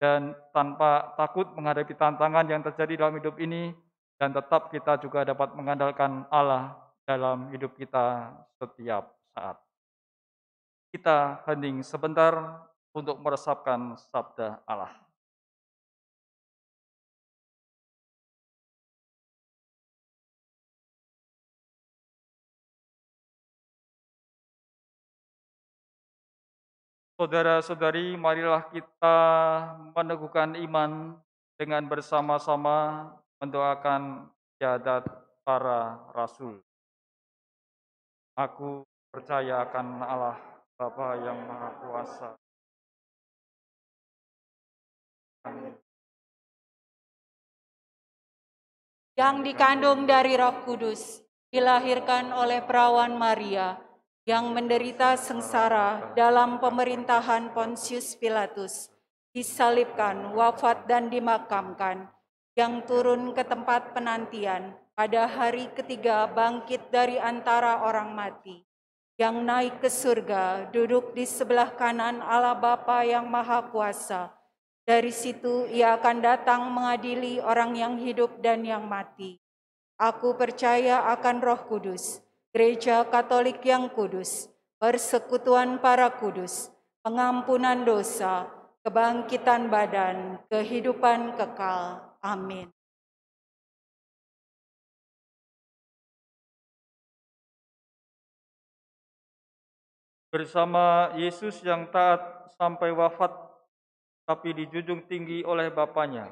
dan tanpa takut menghadapi tantangan yang terjadi dalam hidup ini, dan tetap kita juga dapat mengandalkan Allah dalam hidup kita setiap saat. Kita hening sebentar untuk meresapkan sabda Allah. Saudara-saudari, marilah kita meneguhkan iman dengan bersama-sama mendoakan syahadat para rasul. Aku percaya akan Allah Bapa yang Maha Kuasa, yang dikandung dari Roh Kudus, dilahirkan oleh perawan Maria, yang menderita sengsara dalam pemerintahan Pontius Pilatus, disalibkan, wafat dan dimakamkan, yang turun ke tempat penantian, pada hari ketiga bangkit dari antara orang mati, yang naik ke surga, duduk di sebelah kanan Allah Bapa yang Maha Kuasa. Dari situ ia akan datang mengadili orang yang hidup dan yang mati. Aku percaya akan Roh Kudus, Gereja Katolik yang kudus, persekutuan para kudus, pengampunan dosa, kebangkitan badan, kehidupan kekal. Amin. bersama Yesus yang taat sampai wafat tapi dijunjung tinggi oleh Bapaknya.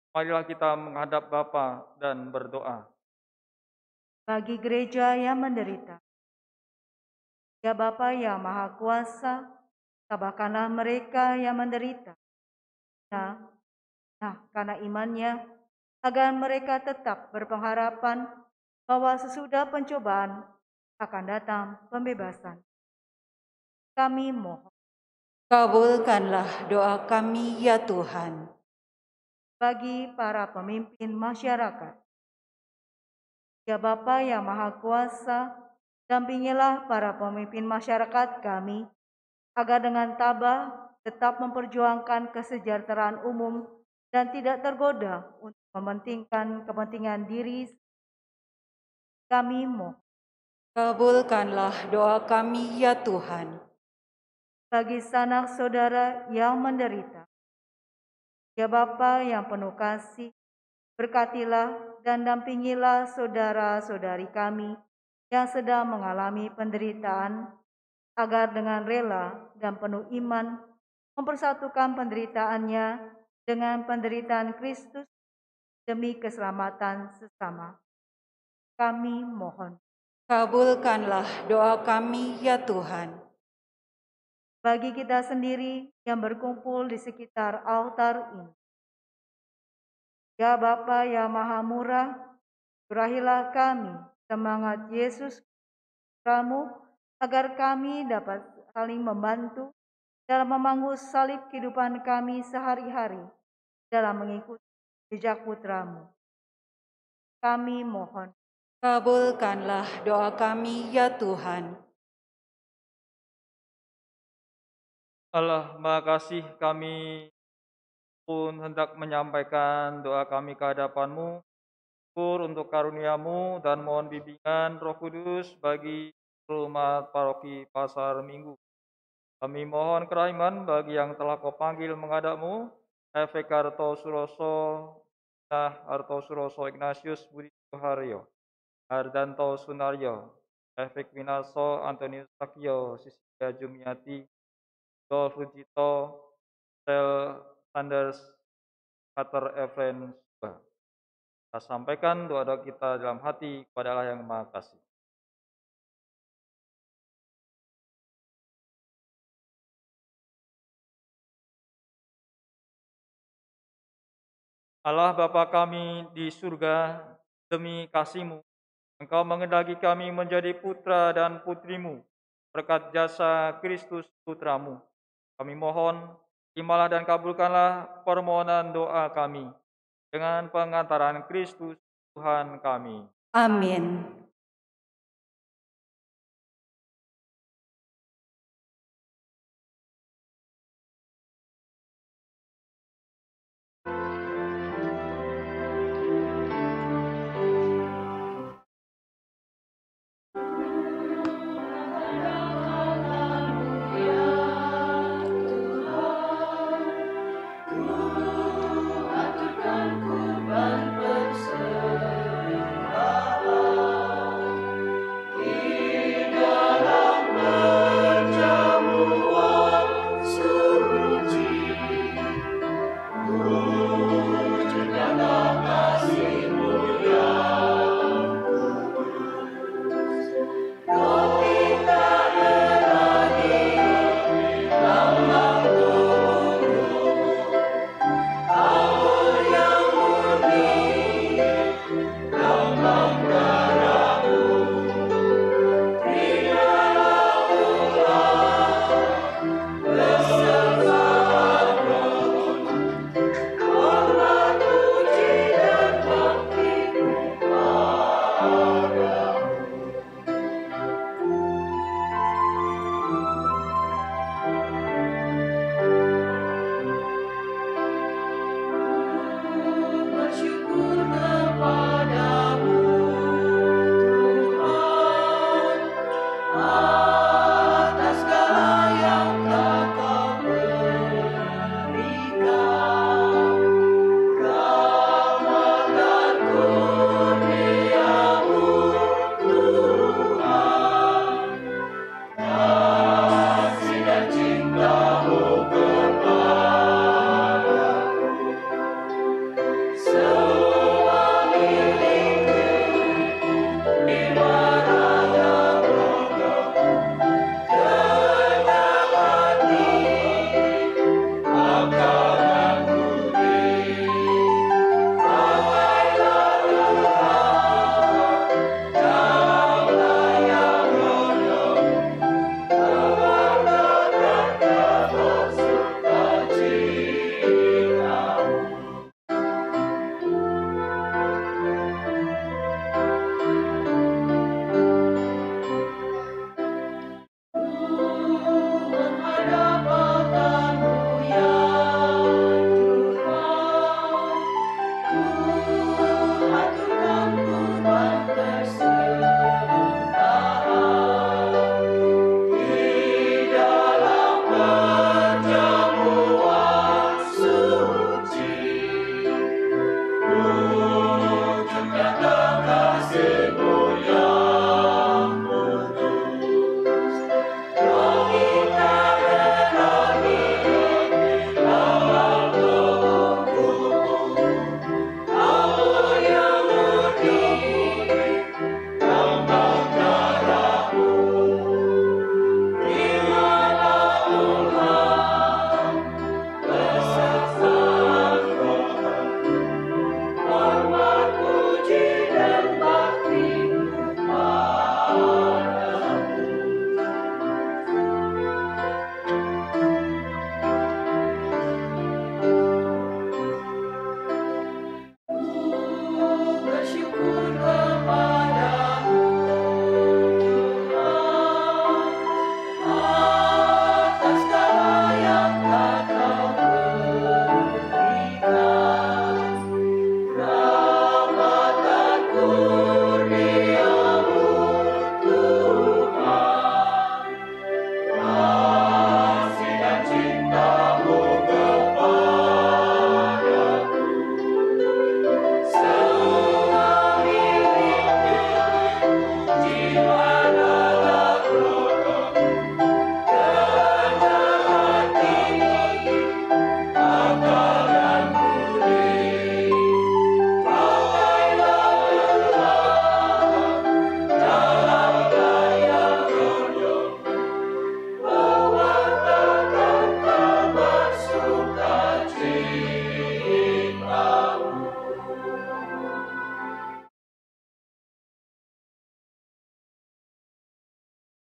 Marilah kita menghadap Bapa dan berdoa. Bagi gereja yang menderita, ya Bapa yang Maha Kuasa, tabahkanlah mereka yang menderita. Karena imannya, agar mereka tetap berpengharapan bahwa sesudah pencobaan akan datang pembebasan. Kami mohon. Kabulkanlah doa kami ya Tuhan. Bagi para pemimpin masyarakat, ya Bapa yang Maha Kuasa, dampingilah para pemimpin masyarakat kami, agar dengan tabah tetap memperjuangkan kesejahteraan umum dan tidak tergoda untuk mementingkan kepentingan diri. Kami mohon. Kabulkanlah doa kami ya Tuhan. Bagi sanak saudara yang menderita, ya Bapa yang penuh kasih, berkatilah dan dampingilah saudara-saudari kami yang sedang mengalami penderitaan, agar dengan rela dan penuh iman mempersatukan penderitaannya dengan penderitaan Kristus demi keselamatan sesama. Kami mohon. Kabulkanlah doa kami ya Tuhan. Bagi kita sendiri yang berkumpul di sekitar altar ini, ya Bapa yang Maha Murah, berahilah kami semangat Yesus Putramu, agar kami dapat saling membantu dalam memangku salib kehidupan kami sehari-hari dalam mengikuti jejak Putramu. Kami mohon. Kabulkanlah doa kami ya Tuhan. Allah Maha Kasih, kami pun hendak menyampaikan doa kami ke hadapan-Mu, syukur untuk karunia-Mu dan mohon bimbingan Roh Kudus bagi seluruh umat paroki Pasar Minggu. Kami mohon kerahiman bagi yang telah Kau panggil menghadap-Mu, Efek Harto Suroso, Harto Suroso Ignatius Budi Suharyo, Ardanto Sunaryo, Efek Winarso Antonius Sakyo, Sisilia Jumiati, Dolf Fujito, Sel Sanders, Pater Efren Kita sampaikan doa-doa kita dalam hati kepada Allah yang Maha Kasih. Allah Bapa kami di surga, demi kasih-Mu, Engkau mengendaki kami menjadi putra dan putri-Mu, berkat jasa Kristus Putra-Mu. Kami mohon, terimalah dan kabulkanlah permohonan doa kami, dengan pengantaran Kristus Tuhan kami. Amin. Aturkan kurban persembahan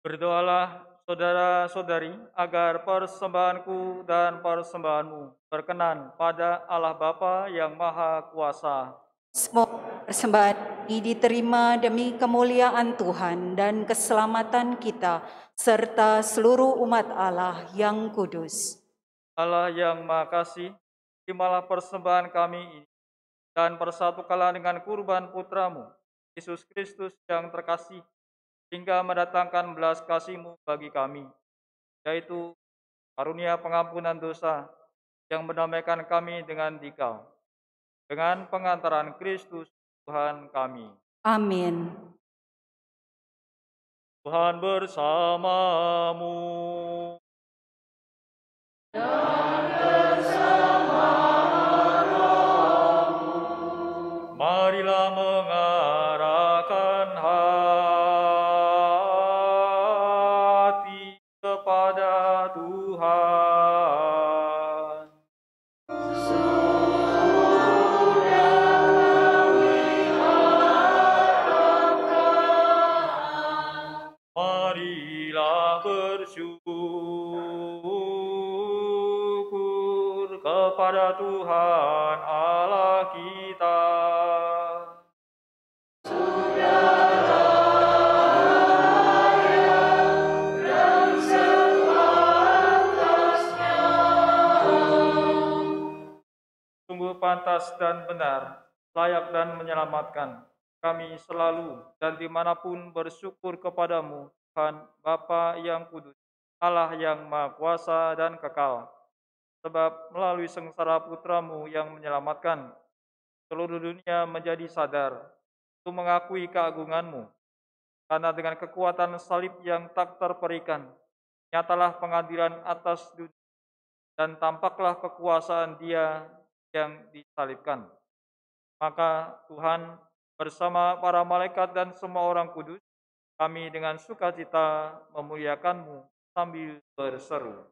Berdoalah saudara-saudari agar persembahanku dan persembahanmu berkenan pada Allah Bapa yang Maha Kuasa. Semoga persembahan ini diterima demi kemuliaan Tuhan dan keselamatan kita, serta seluruh umat Allah yang kudus. Allah yang Maha Kasih, terimalah persembahan kami ini dan persatukanlah dengan kurban putramu, Yesus Kristus yang terkasih, hingga mendatangkan belas kasih-Mu bagi kami, yaitu karunia pengampunan dosa yang mendamaikan kami dengan Dikau, dengan pengantaran Kristus Tuhan kami. Amin. Tuhan bersamamu. Marilah mengarahkan hati kepada Tuhan. Marilah bersyukur kepada Tuhan Allah kita. Sungguh pantas dan benar, layak dan menyelamatkan. Kami selalu dan dimanapun bersyukur kepadamu, Tuhan Bapa yang kudus, Allah yang Maha Kuasa dan kekal. Sebab melalui sengsara putramu yang menyelamatkan, seluruh dunia menjadi sadar untuk mengakui keagunganmu. Karena dengan kekuatan salib yang tak terperikan, nyatalah pengadilan atas dunia, dan tampaklah kekuasaan Dia yang disalibkan. Maka Tuhan bersama para malaikat dan semua orang kudus, kami dengan sukacita memuliakan-Mu sambil berseru.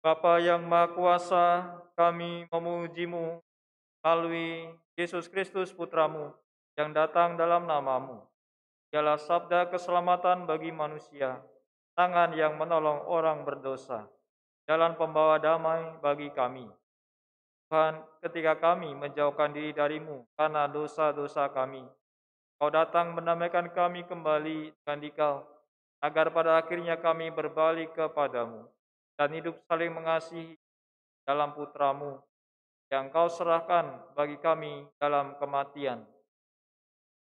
Bapa yang Maha Kuasa, kami memuji-Mu melalui Yesus Kristus Putramu yang datang dalam nama-Mu. Dialah sabda keselamatan bagi manusia, tangan yang menolong orang berdosa, jalan pembawa damai bagi kami. Tuhan, ketika kami menjauhkan diri dari-Mu karena dosa-dosa kami, Kau datang mendamaikan kami kembali dengan Dikau, agar pada akhirnya kami berbalik kepadamu dan hidup saling mengasihi dalam Putramu yang Kau serahkan bagi kami dalam kematian.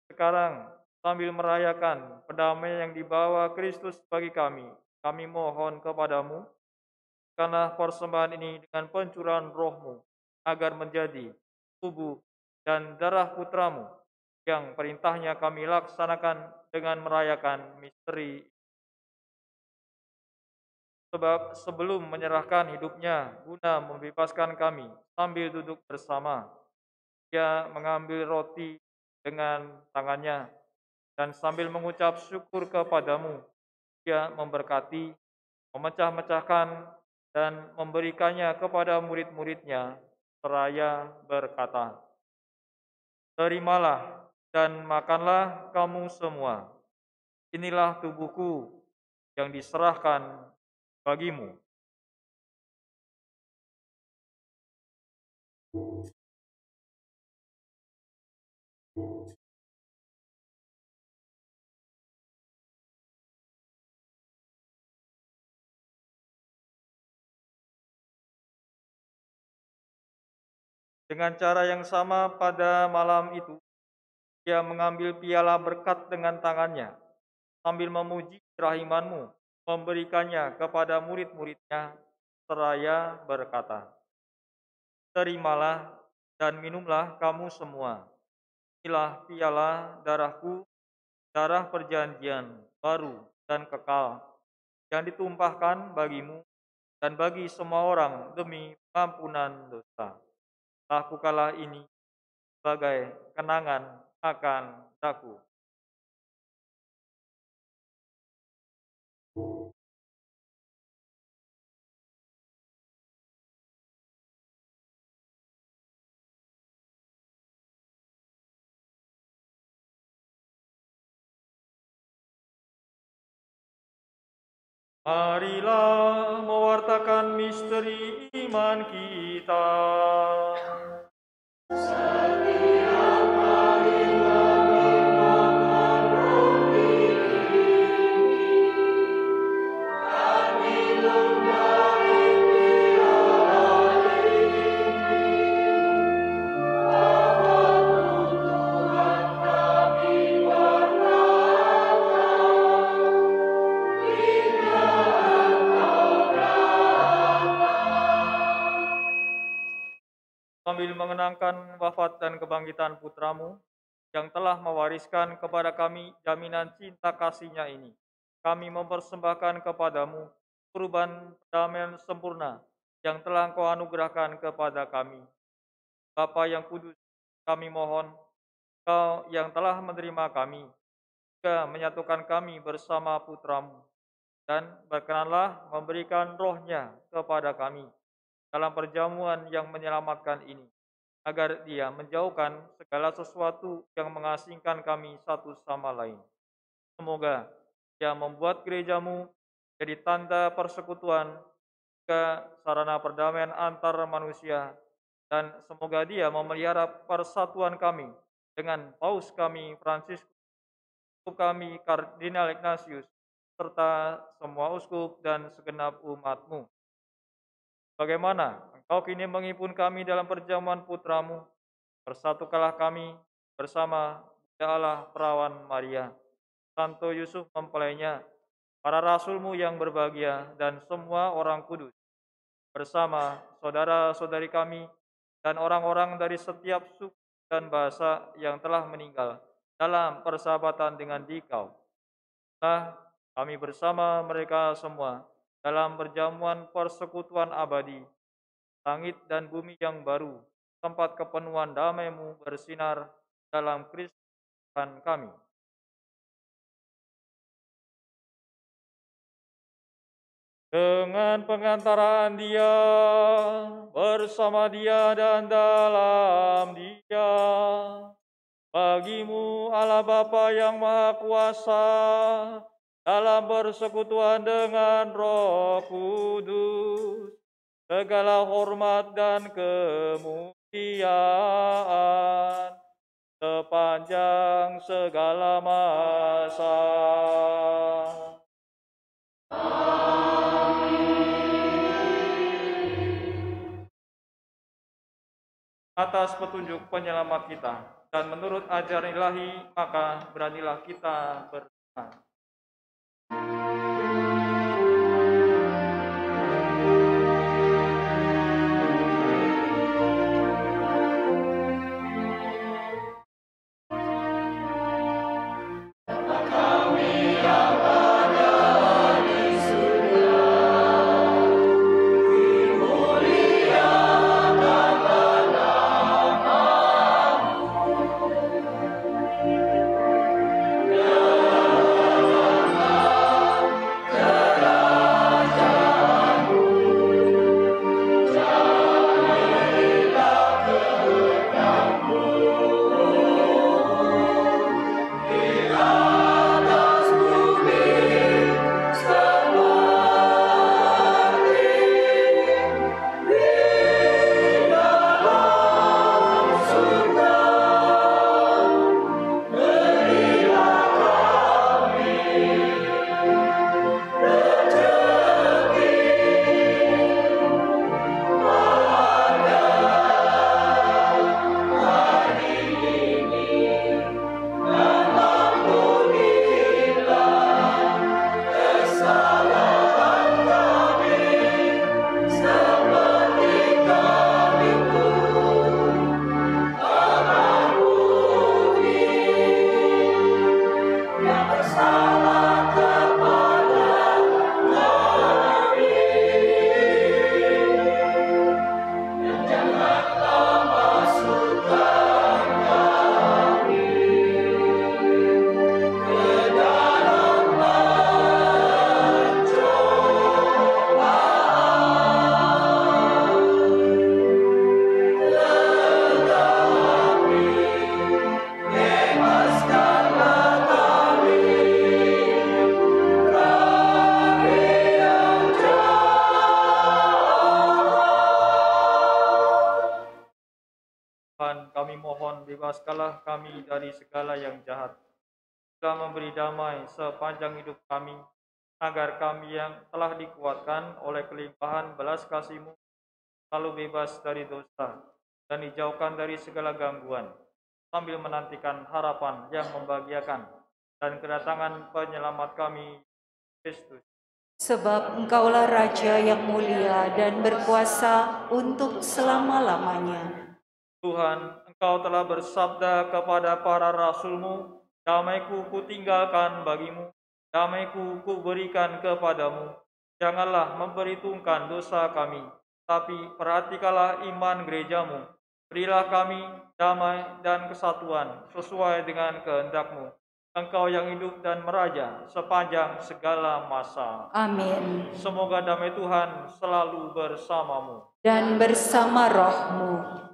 Sekarang, sambil merayakan pendamaian yang dibawa Kristus bagi kami mohon kepadamu, karena persembahan ini dengan pencurahan Roh-Mu, agar menjadi tubuh dan darah putramu, yang perintahnya kami laksanakan dengan merayakan misteri. Sebab sebelum menyerahkan hidupnya guna membebaskan kami sambil duduk bersama, Ia mengambil roti dengan tangannya dan sambil mengucap syukur kepadamu, Ia memberkati, memecah-mecahkan dan memberikannya kepada murid-muridnya, seraya berkata, "Terimalah dan makanlah kamu semua. Inilah tubuhku yang diserahkan bagimu." Dengan cara yang sama pada malam itu, Ia mengambil piala berkat dengan tangannya, sambil memuji kerahimanmu, memberikannya kepada murid-muridnya, seraya berkata, "Terimalah dan minumlah kamu semua. Inilah piala darahku, darah perjanjian baru dan kekal, yang ditumpahkan bagimu dan bagi semua orang demi pengampunan dosa. Lakukanlah ini sebagai kenangan akan aku." Marilah mewartakan misteri iman kita. Sambil mengenangkan wafat dan kebangkitan putramu, yang telah mewariskan kepada kami jaminan cinta kasih-Nya ini, kami mempersembahkan kepadamu kurban damai sempurna yang telah Engkau anugerahkan kepada kami. Bapa yang kudus, kami mohon, Engkau yang telah menerima kami, juga menyatukan kami bersama putramu, dan berkenanlah memberikan roh-Nya kepada kami dalam perjamuan yang menyelamatkan ini, agar Dia menjauhkan segala sesuatu yang mengasingkan kami satu sama lain. Semoga Dia membuat gereja-Mu jadi tanda persekutuan, juga sarana perdamaian antar manusia, dan semoga Dia memelihara persatuan kami dengan Paus kami Fransiskus, uskup kami Kardinal Ignatius, serta semua uskup dan segenap umat-Mu. Bagaimana Engkau kini menghimpun kami dalam perjamuan putramu, bersatukanlah kami bersama Bunda Allah Perawan Maria, Santo Yusuf mempelainya, para rasul-Mu yang berbahagia, dan semua orang kudus, bersama saudara-saudari kami dan orang-orang dari setiap suku dan bahasa yang telah meninggal dalam persahabatan dengan Dikau. Nah, kami bersama mereka semua dalam perjamuan persekutuan abadi, langit dan bumi yang baru, tempat kepenuhan damai-Mu bersinar dalam Kristus Tuhan kami. Dengan pengantaraan Dia, bersama Dia dan dalam Dia, bagi-Mu Allah Bapa yang Maha Kuasa, dalam persekutuan dengan Roh Kudus, segala hormat dan kemuliaan sepanjang segala masa. Atas petunjuk penyelamat kita dan menurut ajaran ilahi, maka beranilah kita beriman. Tuhan, kami mohon bebaskanlah kami dari segala yang jahat. Telah memberi damai sepanjang hidup kami, agar kami yang telah dikuatkan oleh kelimpahan belas kasih-Mu, lalu bebas dari dosa, dan dijauhkan dari segala gangguan, sambil menantikan harapan yang membahagiakan, dan kedatangan penyelamat kami, Kristus. Sebab Engkaulah Raja yang mulia dan berkuasa untuk selama-lamanya. Tuhan, Engkau telah bersabda kepada para rasul-Mu, damai-Ku kutinggalkan bagimu, damai-Ku kuberikan kepadamu. Janganlah memperhitungkan dosa kami, tapi perhatikanlah iman gereja-Mu. Berilah kami damai dan kesatuan sesuai dengan kehendak-Mu. Engkau yang hidup dan meraja sepanjang segala masa. Amin. Semoga damai Tuhan selalu bersamamu. Dan bersama rohmu.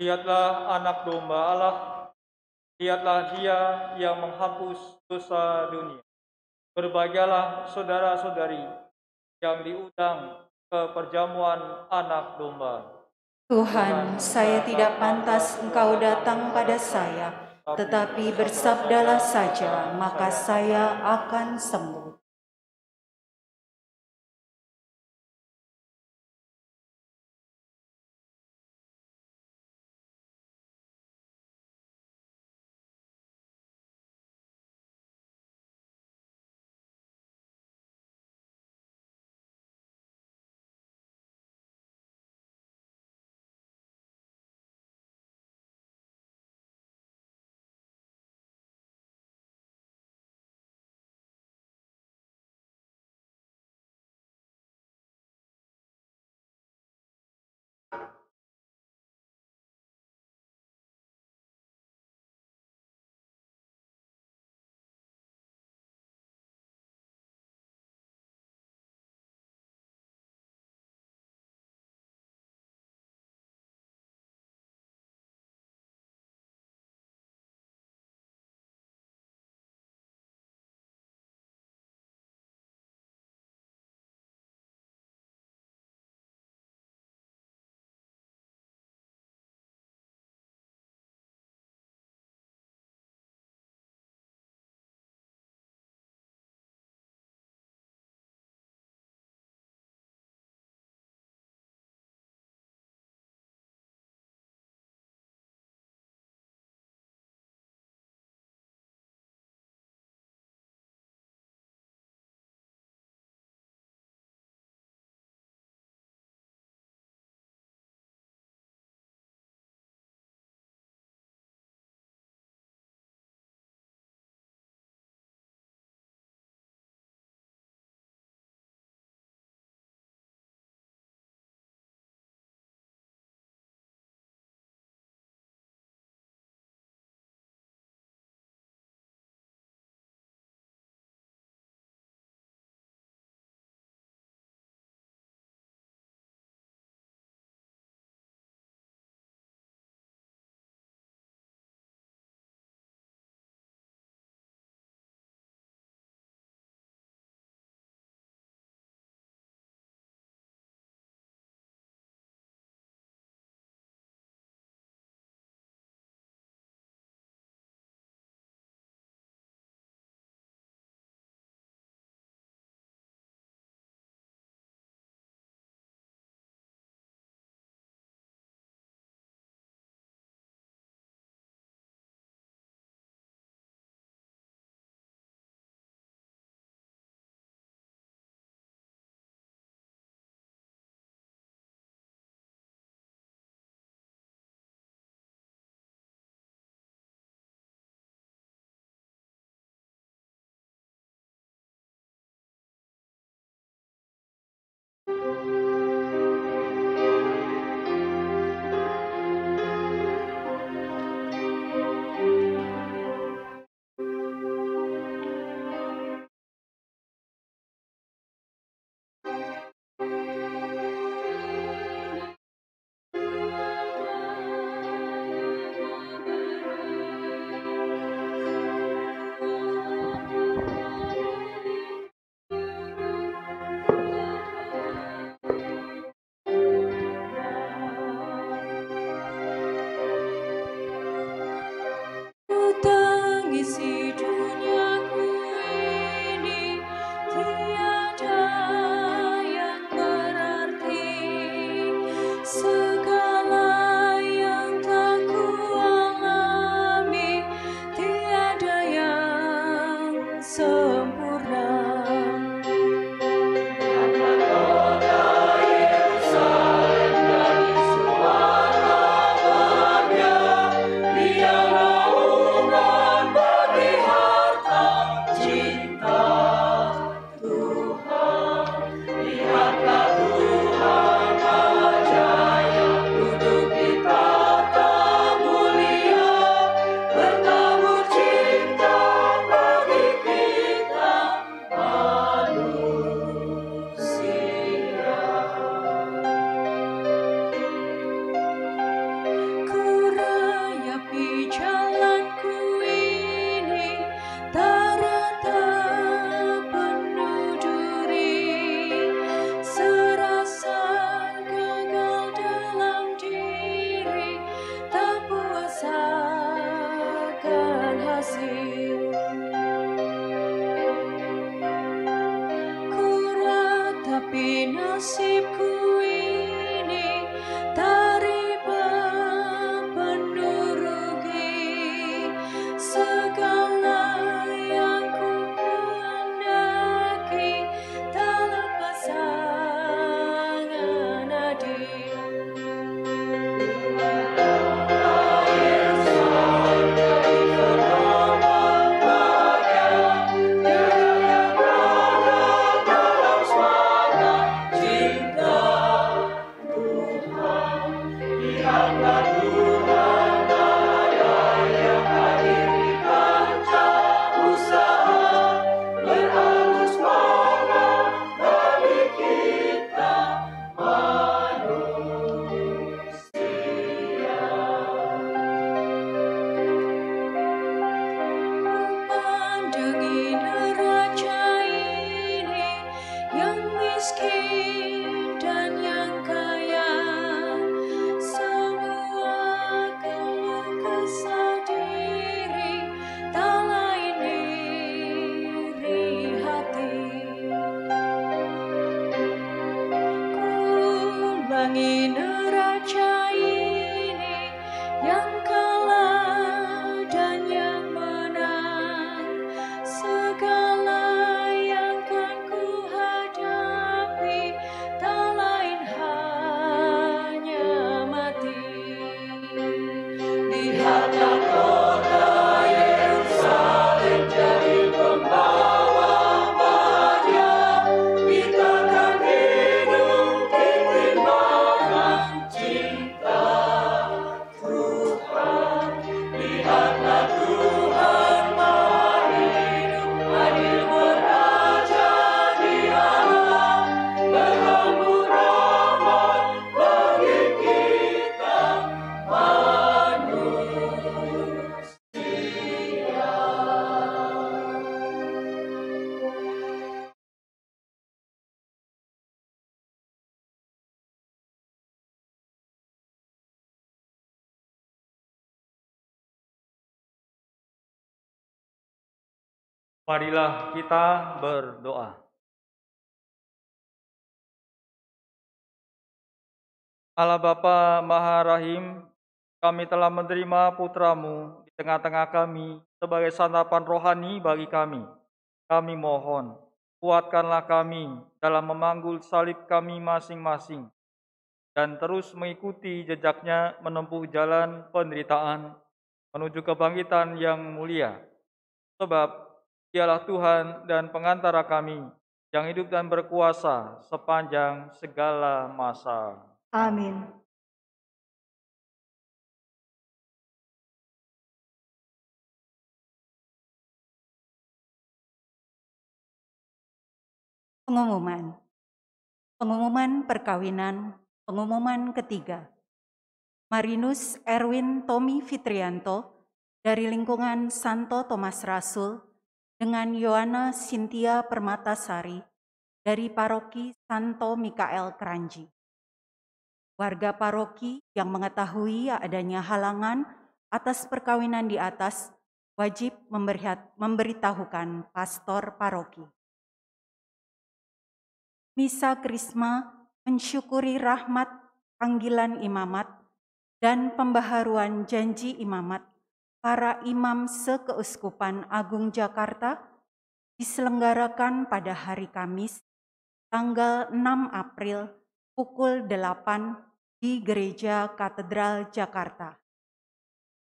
Lihatlah anak domba Allah, lihatlah Dia yang menghapus dosa dunia. Berbahagialah saudara-saudari yang diundang ke perjamuan anak domba. Tuhan, saya tidak pantas Engkau datang pada saya, tetapi bersabdalah saja, maka saya akan sembuh. Segala yang tak kualami, tiada yang sempurna. Marilah kita berdoa. Allah Bapa Maha Rahim, kami telah menerima Putra-Mu di tengah-tengah kami sebagai santapan rohani bagi kami. Kami mohon, kuatkanlah kami dalam memanggul salib kami masing-masing dan terus mengikuti jejaknya menempuh jalan penderitaan menuju kebangkitan yang mulia. Sebab Dialah Tuhan dan pengantara kami yang hidup dan berkuasa sepanjang segala masa. Amin. Pengumuman. Pengumuman perkawinan, pengumuman ketiga. Marinus Erwin Tommy Fitrianto dari lingkungan Santo Thomas Rasul dengan Yohana Cynthia Permatasari dari Paroki Santo Mikael Kranji. Warga paroki yang mengetahui adanya halangan atas perkawinan di atas wajib memberitahukan pastor paroki. Misa Krisma mensyukuri rahmat panggilan imamat, dan pembaharuan janji imamat para imam Sekeuskupan Agung Jakarta diselenggarakan pada hari Kamis, tanggal 6 April pukul 8 di Gereja Katedral Jakarta.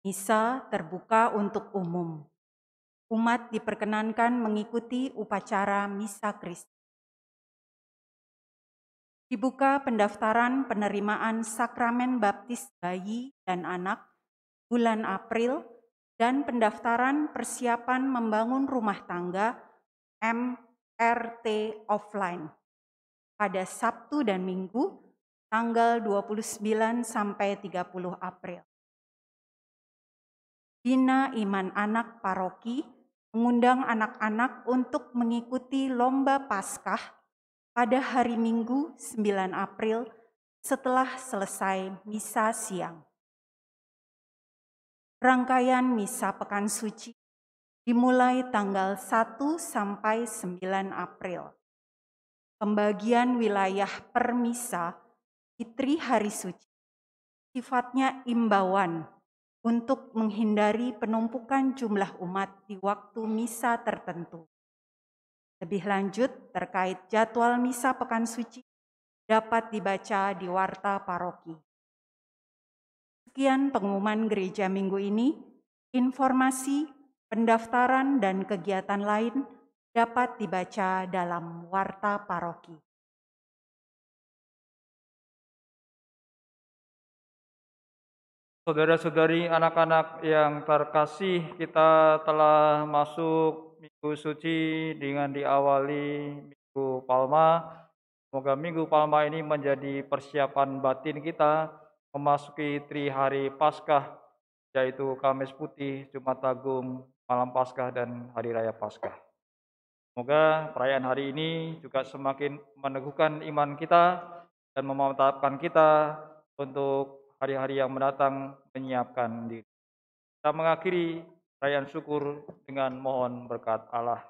Misa terbuka untuk umum. Umat diperkenankan mengikuti upacara Misa Kristus. Dibuka pendaftaran penerimaan sakramen baptis bayi dan anak bulan April dan pendaftaran persiapan membangun rumah tangga MRT offline pada Sabtu dan Minggu tanggal 29 sampai 30 April. Bina Iman Anak Paroki mengundang anak-anak untuk mengikuti lomba Paskah pada hari Minggu 9 April setelah selesai misa siang. Rangkaian misa Pekan Suci dimulai tanggal 1 sampai 9 April. Pembagian wilayah per misa Fitri Hari Suci sifatnya imbauan untuk menghindari penumpukan jumlah umat di waktu misa tertentu. Lebih lanjut terkait jadwal misa Pekan Suci dapat dibaca di Warta Paroki. Sekian pengumuman gereja minggu ini. Informasi, pendaftaran, dan kegiatan lain dapat dibaca dalam Warta Paroki. Saudara-saudari, anak-anak yang terkasih, kita telah masuk Minggu Suci dengan diawali Minggu Palma. Semoga Minggu Palma ini menjadi persiapan batin kita memasuki Trihari Paskah, yaitu Kamis Putih, Jumat Agung, Malam Paskah, dan Hari Raya Paskah. Semoga perayaan hari ini juga semakin meneguhkan iman kita dan memantapkan kita untuk hari-hari yang mendatang menyiapkan diri. Kita mengakhiri perayaan syukur dengan mohon berkat Allah.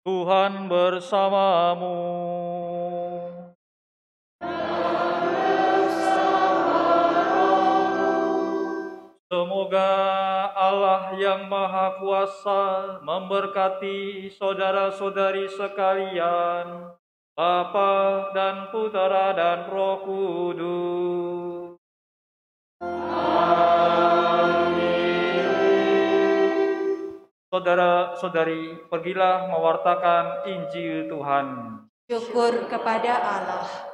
Tuhan bersamamu. Semoga Allah yang Maha Kuasa memberkati saudara-saudari sekalian, Bapa dan Putera dan Roh Kudus. Saudara-saudari, pergilah mewartakan Injil Tuhan. Syukur kepada Allah.